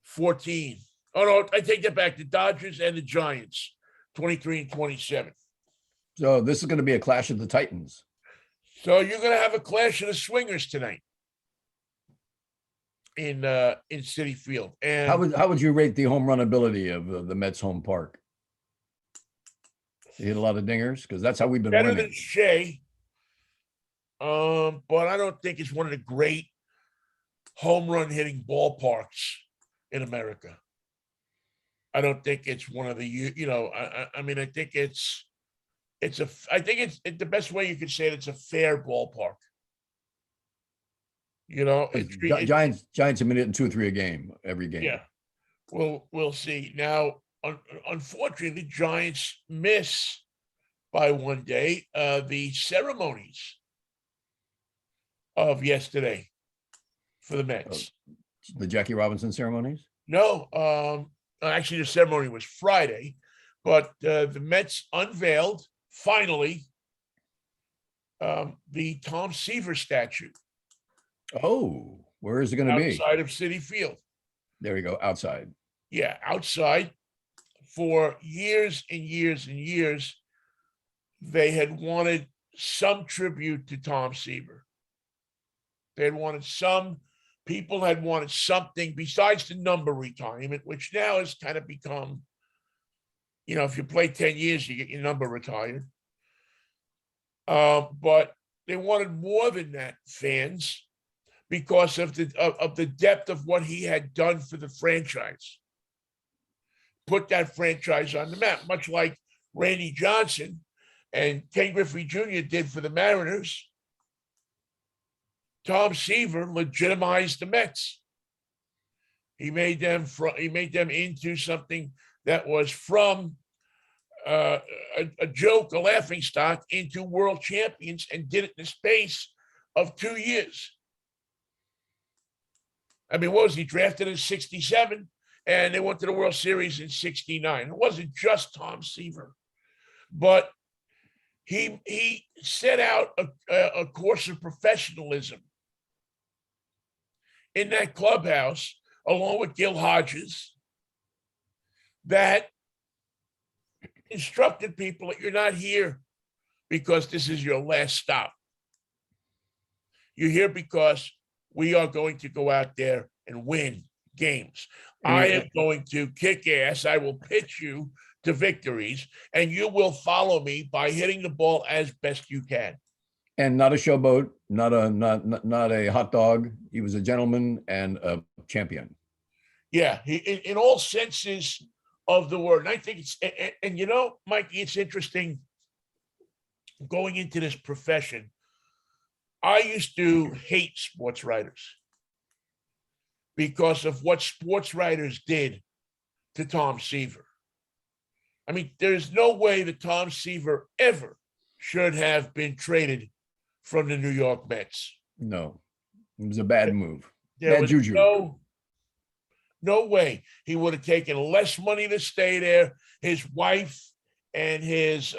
14. Oh, no, I take that back. The Dodgers and the Giants, 23 and 27. So this is going to be a clash of the Titans. So you're going to have a clash of the swingers tonight in Citi Field. And how would you rate the home run ability of the Mets home park? You hit a lot of dingers because that's how we've been better winning. than Shea, but I don't think it's one of the great home run hitting ballparks in America. I don't think it's one of the I mean, I think it's the best way you could say it. It's a fair ballpark. Giants have been hitting 2 or 3 a game every game. Yeah, we'll see. Now, unfortunately, the Giants miss by one day the ceremonies of yesterday for the Mets. The Jackie Robinson ceremonies? No, actually, the ceremony was Friday, but the Mets unveiled finally the Tom Seaver statue. Oh, where is it going to be? Outside of Citi Field. There you go, outside. Yeah, outside. For years and years and years, they had wanted some tribute to Tom Seaver. They had wanted people had wanted something besides the number retirement, which now has kind of become, if you play 10 years, you get your number retired. But they wanted more than that, fans, because of the depth of what he had done for the franchise. Put that franchise on the map, much like Randy Johnson and Ken Griffey Jr. did for the Mariners. Tom Seaver legitimized the Mets. He made them into something that was from a joke, a laughingstock, into world champions, and did it in the space of 2 years. I mean, what was he drafted in 67? And they went to the World Series in 69. It wasn't just Tom Seaver, but he set out a course of professionalism in that clubhouse, along with Gil Hodges, that instructed people that you're not here because this is your last stop. You're here because we are going to go out there and win games. I am going to kick ass. I will pitch you to victories, and you will follow me by hitting the ball as best you can. And not a showboat, not a hot dog. He was a gentleman and a champion. Yeah, in all senses of the word. And I think and Mikey, it's interesting going into this profession. I used to hate sports writers because of what sports writers did to Tom Seaver. I mean, there's no way that Tom Seaver ever should have been traded from the New York Mets. No, it was a bad move. There Bad was juju. no way he would have taken less money to stay there. His wife and his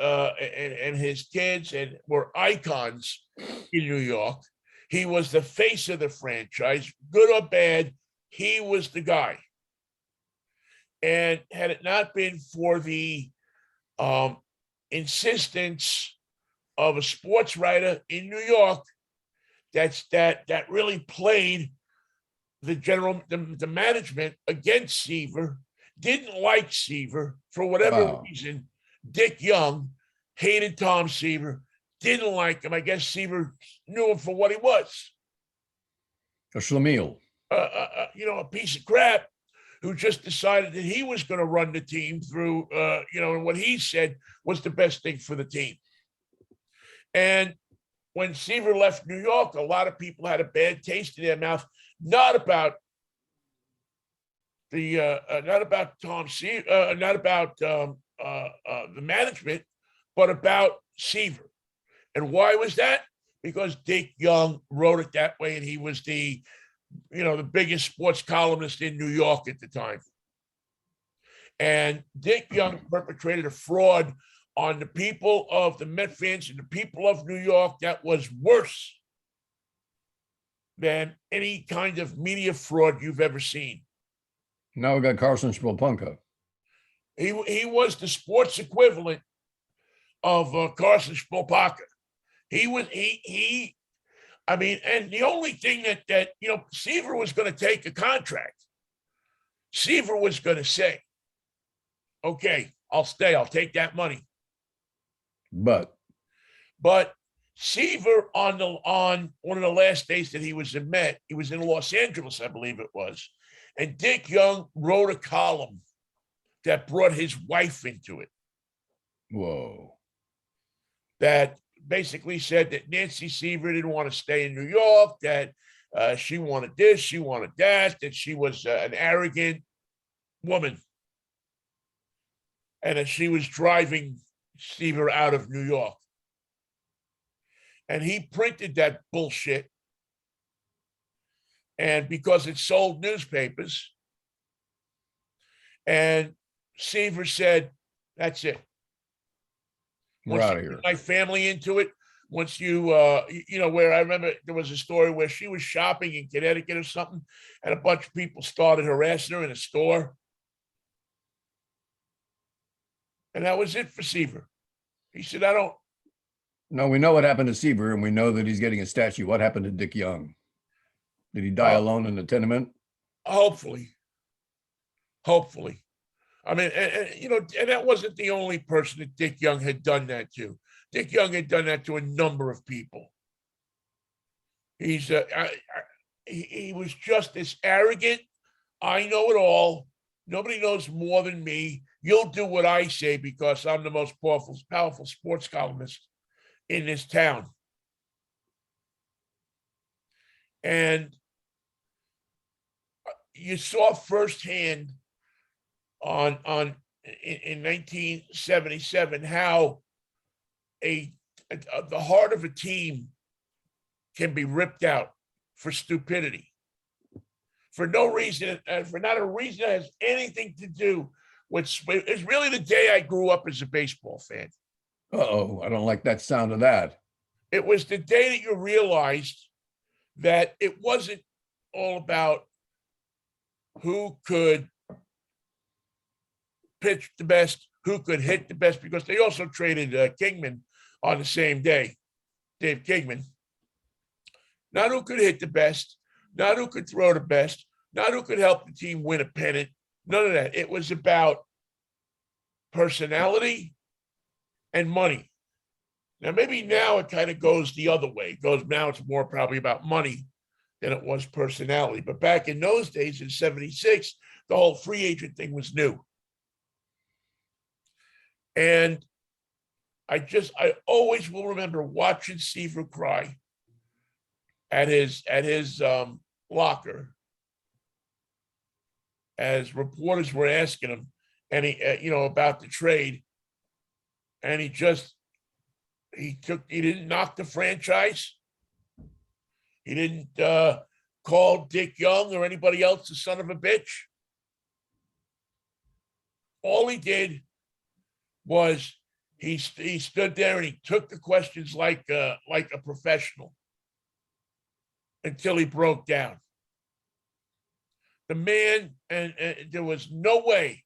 kids and were icons in New York. He was the face of the franchise, good or bad. He was the guy. And had it not been for the insistence of a sports writer in New York, that really played the management against Seaver, didn't like Seaver for whatever reason. Dick Young hated Tom Seaver, didn't like him. I guess Seaver knew him for what he was. A schlemiel. A piece of crap who just decided that he was going to run the team through, and what he said was the best thing for the team. And when Seaver left New York, a lot of people had a bad taste in their mouth, not about Tom Seaver, not about the management, but about Seaver. And why was that? Because Dick Young wrote it that way, and he was the biggest sports columnist in New York at the time. And Dick Young perpetrated a fraud on the people of the Met fans and the people of New York that was worse than any kind of media fraud you've ever seen. Now we got Carson Spilpunka. He was the sports equivalent of Carson Spilpunka. And the only thing that Seaver was going to take a contract. Seaver was going to say, okay, I'll stay. I'll take that money. But Seaver on one of the last days that he was in Met, he was in Los Angeles, I believe it was. And Dick Young wrote a column that brought his wife into it. Whoa. That basically said that Nancy Seaver didn't want to stay in New York, that she wanted this, she wanted that she was an arrogant woman, and that she was driving Seaver out of New York. And he printed that bullshit. And because it sold newspapers, and Seaver said, that's it. We're out of here. My family into it. Once where I remember there was a story where she was shopping in Connecticut or something, and a bunch of people started harassing her in a store. And that was it for Seaver. He said, No, we know what happened to Seaver, and we know that he's getting a statue. What happened to Dick Young? Did he die alone in a tenement? Hopefully. I mean, and that wasn't the only person that Dick Young had done that to. Dick Young had done that to a number of people. He was just this arrogant. I know it all. Nobody knows more than me. You'll do what I say because I'm the most powerful sports columnist in this town. And you saw firsthand in 1977 how the heart of a team can be ripped out for stupidity, for no reason, for not a reason that has anything to do with. It's really the day I grew up as a baseball fan. Uh-oh, I don't like that sound of that. It was the day that you realized that it wasn't all about who could pitch the best, who could hit the best, because they also traded Kingman on the same day, Dave Kingman. Not who could hit the best, not who could throw the best, not who could help the team win a pennant, none of that. It was about personality and money. Now, maybe now it kind of goes the other way. Now it's more probably about money than it was personality. But back in those days in 76, the whole free agent thing was new. And I always will remember watching Seaver cry at his locker as reporters were asking him, and he about the trade, and he didn't knock the franchise. He didn't call Dick Young or anybody else a son of a bitch. All he did was he stood there and he took the questions like a professional until he broke down. The man, and there was no way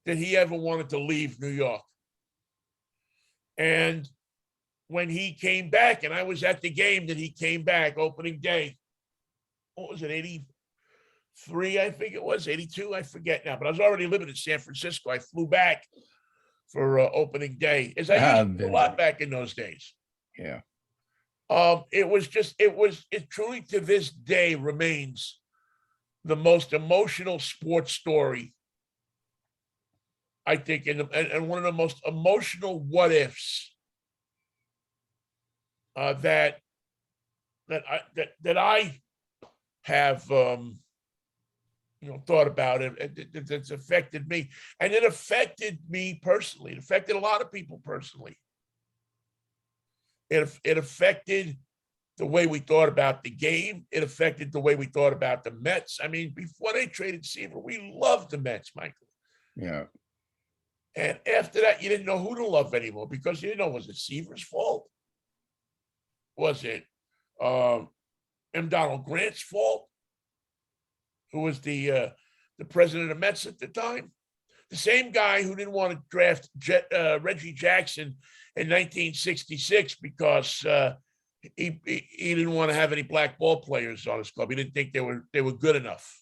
that he ever wanted to leave New York. And when he came back, and I was at the game that he came back opening day, what was it, 83, I think it was, 82, I forget now, but I was already living in San Francisco. I flew back for opening day, as I used to do a lot back in those days. Yeah. It truly to this day remains the most emotional sports story, I think, and one of the most emotional what ifs that I have thought about it. That's affected me, and it affected me personally. It affected a lot of people personally. It affected the way we thought about the game. It affected the way we thought about the Mets. I mean, before they traded Seaver, we loved the Mets, Michael. Yeah. And after that, you didn't know who to love anymore because you didn't know, was it Seaver's fault? Was it M. Donald Grant's fault, who was the president of the Mets at the time? The same guy who didn't want to draft Reggie Jackson in 1966 because he didn't want to have any black ball players on his club. He didn't think they were good enough.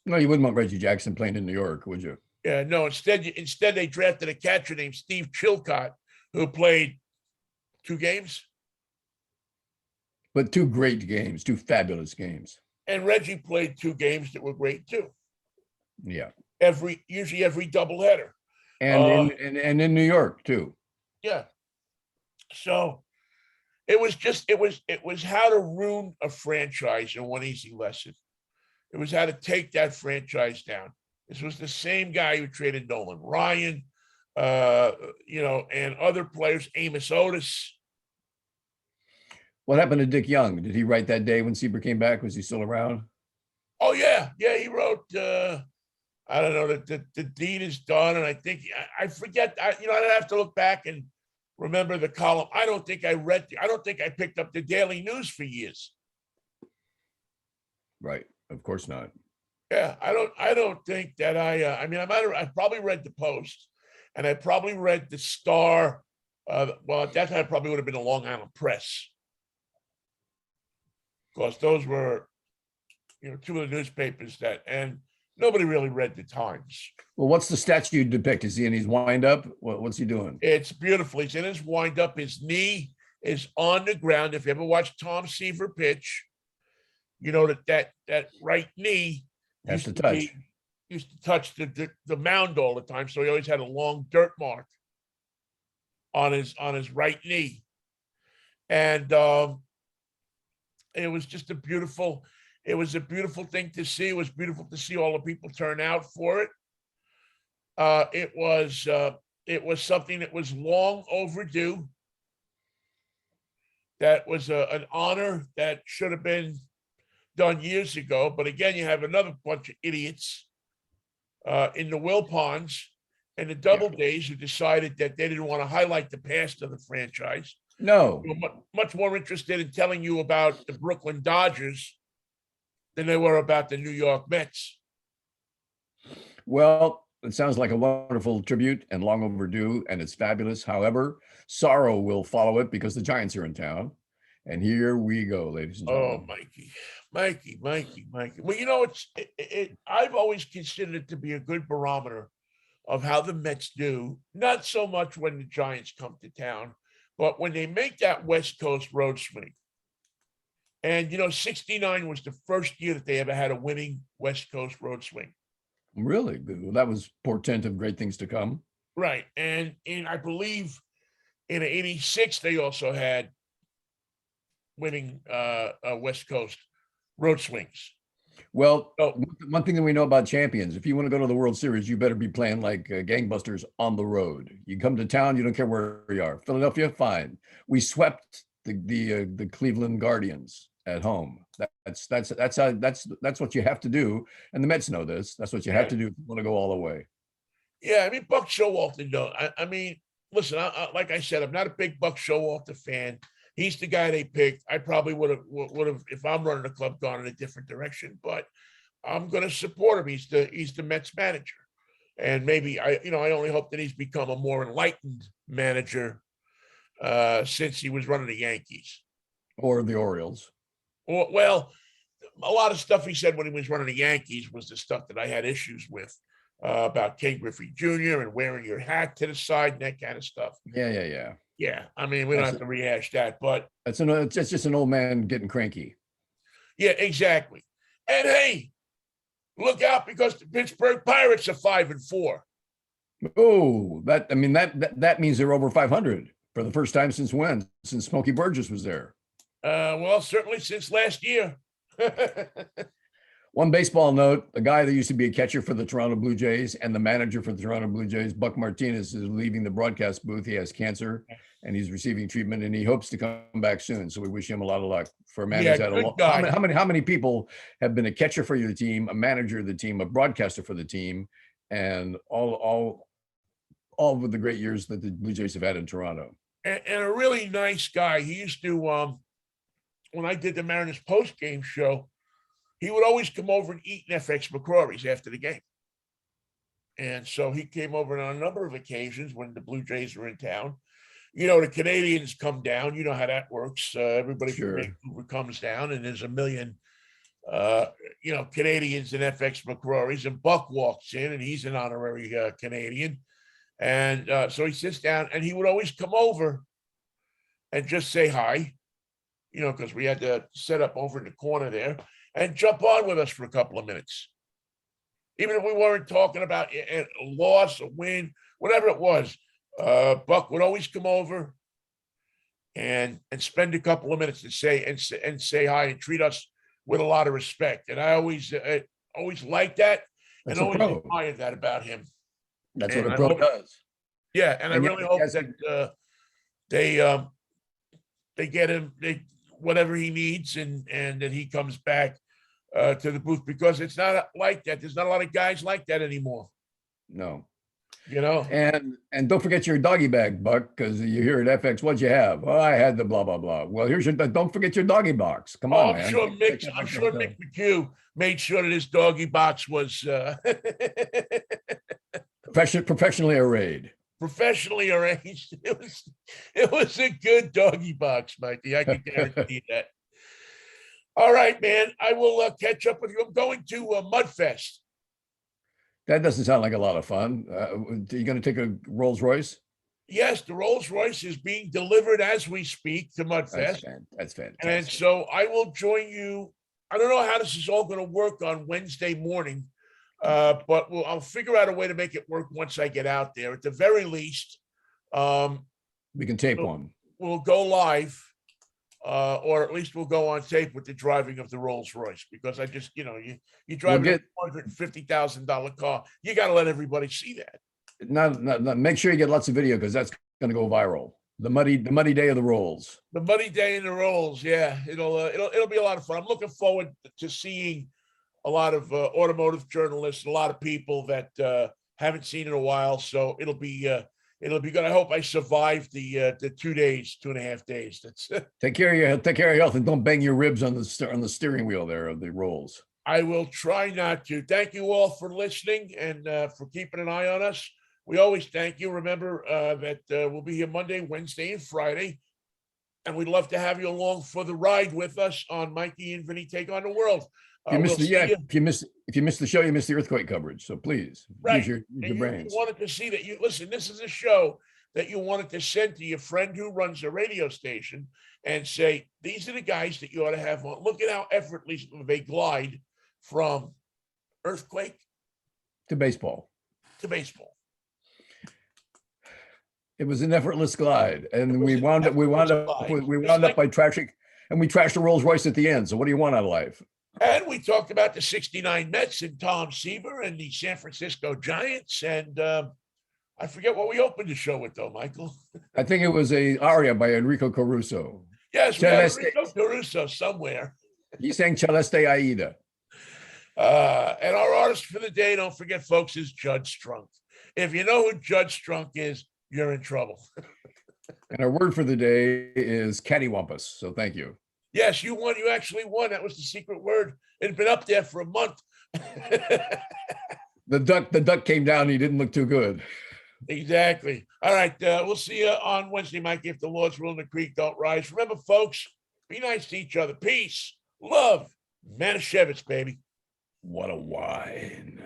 No, you wouldn't want Reggie Jackson playing in New York, would you? Yeah, no. Instead they drafted a catcher named Steve Chilcott, who played 2 games. But 2 great games, 2 fabulous games. And Reggie played 2 games that were great too. Yeah. Usually every doubleheader. And in New York too. Yeah. So it was how to ruin a franchise in one easy lesson. It was how to take that franchise down. This was the same guy who traded Nolan Ryan, and other players, Amos Otis. What happened to Dick Young? Did he write that day when Seaver came back? Was he still around? Oh yeah, he wrote. I don't know, the deed is done, and I think I forget. I'd have to look back and remember the column. I don't think I picked up the Daily News for years. Right, of course not. Yeah, I don't think that I probably read the Post, and I probably read the Star. Well, at that time, it probably would have been the Long Island Press, because those were, 2 of the newspapers and nobody really read the Times. Well, what's the statue depict? Is he in his wind up? What's he doing? It's beautiful. He's in his wind up. His knee is on the ground. If you ever watch Tom Seaver pitch, you know that right knee Has to touch. Used to touch the mound all the time. So he always had a long dirt mark on his right knee. And it was just a beautiful thing to see. It was beautiful to see all the people turn out for it. It was something that was long overdue. That was an honor that should have been done years ago. But again, you have another bunch of idiots in the Wilpons and the Doubledays who decided that they didn't want to highlight the past of the franchise. No. They were much more interested in telling you about the Brooklyn Dodgers than they were about the New York Mets. Well, it sounds like a wonderful tribute and long overdue, and it's fabulous. However, sorrow will follow it because the Giants are in town. And here we go, ladies and gentlemen. Oh, Mikey. Well, I've always considered it to be a good barometer of how the Mets do, not so much when the Giants come to town, but when they make that West Coast road swing. And, 69 was the first year that they ever had a winning West Coast road swing. Really? Well, that was portent of great things to come. Right. And I believe in 86, they also had winning West Coast road swings. Well, Oh. one thing that we know about champions, if you want to go to the World Series, you better be playing like gangbusters on the road. You come to town, you don't care where you are. Philadelphia, fine. We swept the Cleveland Guardians at home. That's what you have to do, and the Mets know this. That's what you have to do if you want to go all the way. Yeah, I mean, Buck Showalter, though. I mean, listen, like I said, I'm not a big Buck Showalter fan. He's the guy they picked. I probably would have, if I'm running a club, gone in a different direction. But I'm going to support him. He's the Mets manager, and maybe I only hope that he's become a more enlightened manager since he was running the Yankees Or the Orioles. Or, well, a lot of stuff he said when he was running the Yankees was the stuff that I had issues with about Ken Griffey Jr. and wearing your hat to the side and that kind of stuff. Yeah. Yeah, I mean, we don't have to rehash that, but it's just an old man getting cranky. Yeah, exactly. And hey, look out because the Pittsburgh Pirates are 5-4. Oh, that means they're over 500 for the first time since when? Since Smokey Burgess was there. Well, certainly since last year. One baseball note, a guy that used to be a catcher for the Toronto Blue Jays and the manager for the Toronto Blue Jays, Buck Martinez, is leaving the broadcast booth. He has cancer and he's receiving treatment and he hopes to come back soon. So we wish him a lot of luck. For a man who's had a lot. How many people have been a catcher for your team, a manager of the team, a broadcaster for the team, and all of the great years that the Blue Jays have had in Toronto. And a really nice guy. He used to, when I did the Mariners post-game show, he would always come over and eat in FX McCrory's after the game. And so he came over on a number of occasions when the Blue Jays were in town. You know, the Canadians come down. You know how that works. Everybody from Vancouver comes down, and there's a million, Canadians in FX McCrory's. And Buck walks in, and he's an honorary Canadian. And so he sits down, and he would always come over and just say hi, because we had to set up over in the corner there, and jump on with us for a couple of minutes. Even if we weren't talking about a loss, a win, whatever it was, Buck would always come over and spend a couple of minutes and say hi and treat us with a lot of respect. And I always liked that. That's and always admired that about him. That's what a pro does. Yeah, and I really hope that they get him whatever he needs and that he comes back to the booth, because it's not like that. There's not a lot of guys like that anymore. No. And don't forget your doggy bag, Buck, because you hear at FX, what'd you have? Oh, I had the blah, blah, blah. Well, don't forget your doggy box. Come on, man. I'm sure Mick McHugh made sure that his doggy box was professionally arrayed. Professionally arranged. It was a good doggy box, Mikey. I can guarantee that. All right, man. I will catch up with you. I'm going to Mudfest. That doesn't sound like a lot of fun. Are you going to take a Rolls Royce? Yes, the Rolls Royce is being delivered as we speak to Mudfest. That's fantastic. And so I will join you. I don't know how this is all going to work on Wednesday morning, but I'll figure out a way to make it work once I get out there. At the very least, we can tape one. We'll go live. Or at least we'll go on tape with the driving of the Rolls Royce, because I just, you drive a $150,000 car. You got to let everybody see that. Not make sure you get lots of video, because that's going to go viral. The muddy day of the Rolls. The muddy day in the Rolls. Yeah, it'll be a lot of fun. I'm looking forward to seeing a lot of automotive journalists, a lot of people that haven't seen in a while. So it'll be good. I hope I survive the 2 days, 2.5 days. That's take care of your health, and don't bang your ribs on the steering wheel there of the Rolls. I will try not to. Thank you all for listening and for keeping an eye on us. We always thank you. Remember that we'll be here Monday, Wednesday, and Friday, and we'd love to have you along for the ride with us on Mikey and Vinny Take on the World. If you miss the show, you miss the earthquake coverage. So please use your brains. You wanted to see that. Listen, this is a show that you wanted to send to your friend who runs a radio station and say, these are the guys that you ought to have on. Look at how effortlessly they glide from earthquake to baseball. It was an effortless glide, and we wound up by And we trashed a Rolls Royce at the end. So what do you want out of life? And we talked about the 69 Mets and Tom Seaver and the San Francisco Giants. And I forget what we opened the show with, though, Michael. I think it was a aria by Enrico Caruso. Yes, we had Celeste. Enrico Caruso somewhere. He sang Celeste Aida. And our artist for the day, don't forget, folks, is Judge Strunk. If you know who Judge Strunk is, you're in trouble. And our word for the day is cattywampus. So thank you. Yes, you won. You actually won. That was the secret word. It had been up there for a month. The duck came down. He didn't look too good. Exactly. All right. We'll see you on Wednesday, Mike, if the Lord's will and the creek don't rise. Remember, folks, be nice to each other. Peace, love, Manischewitz, baby. What a wine.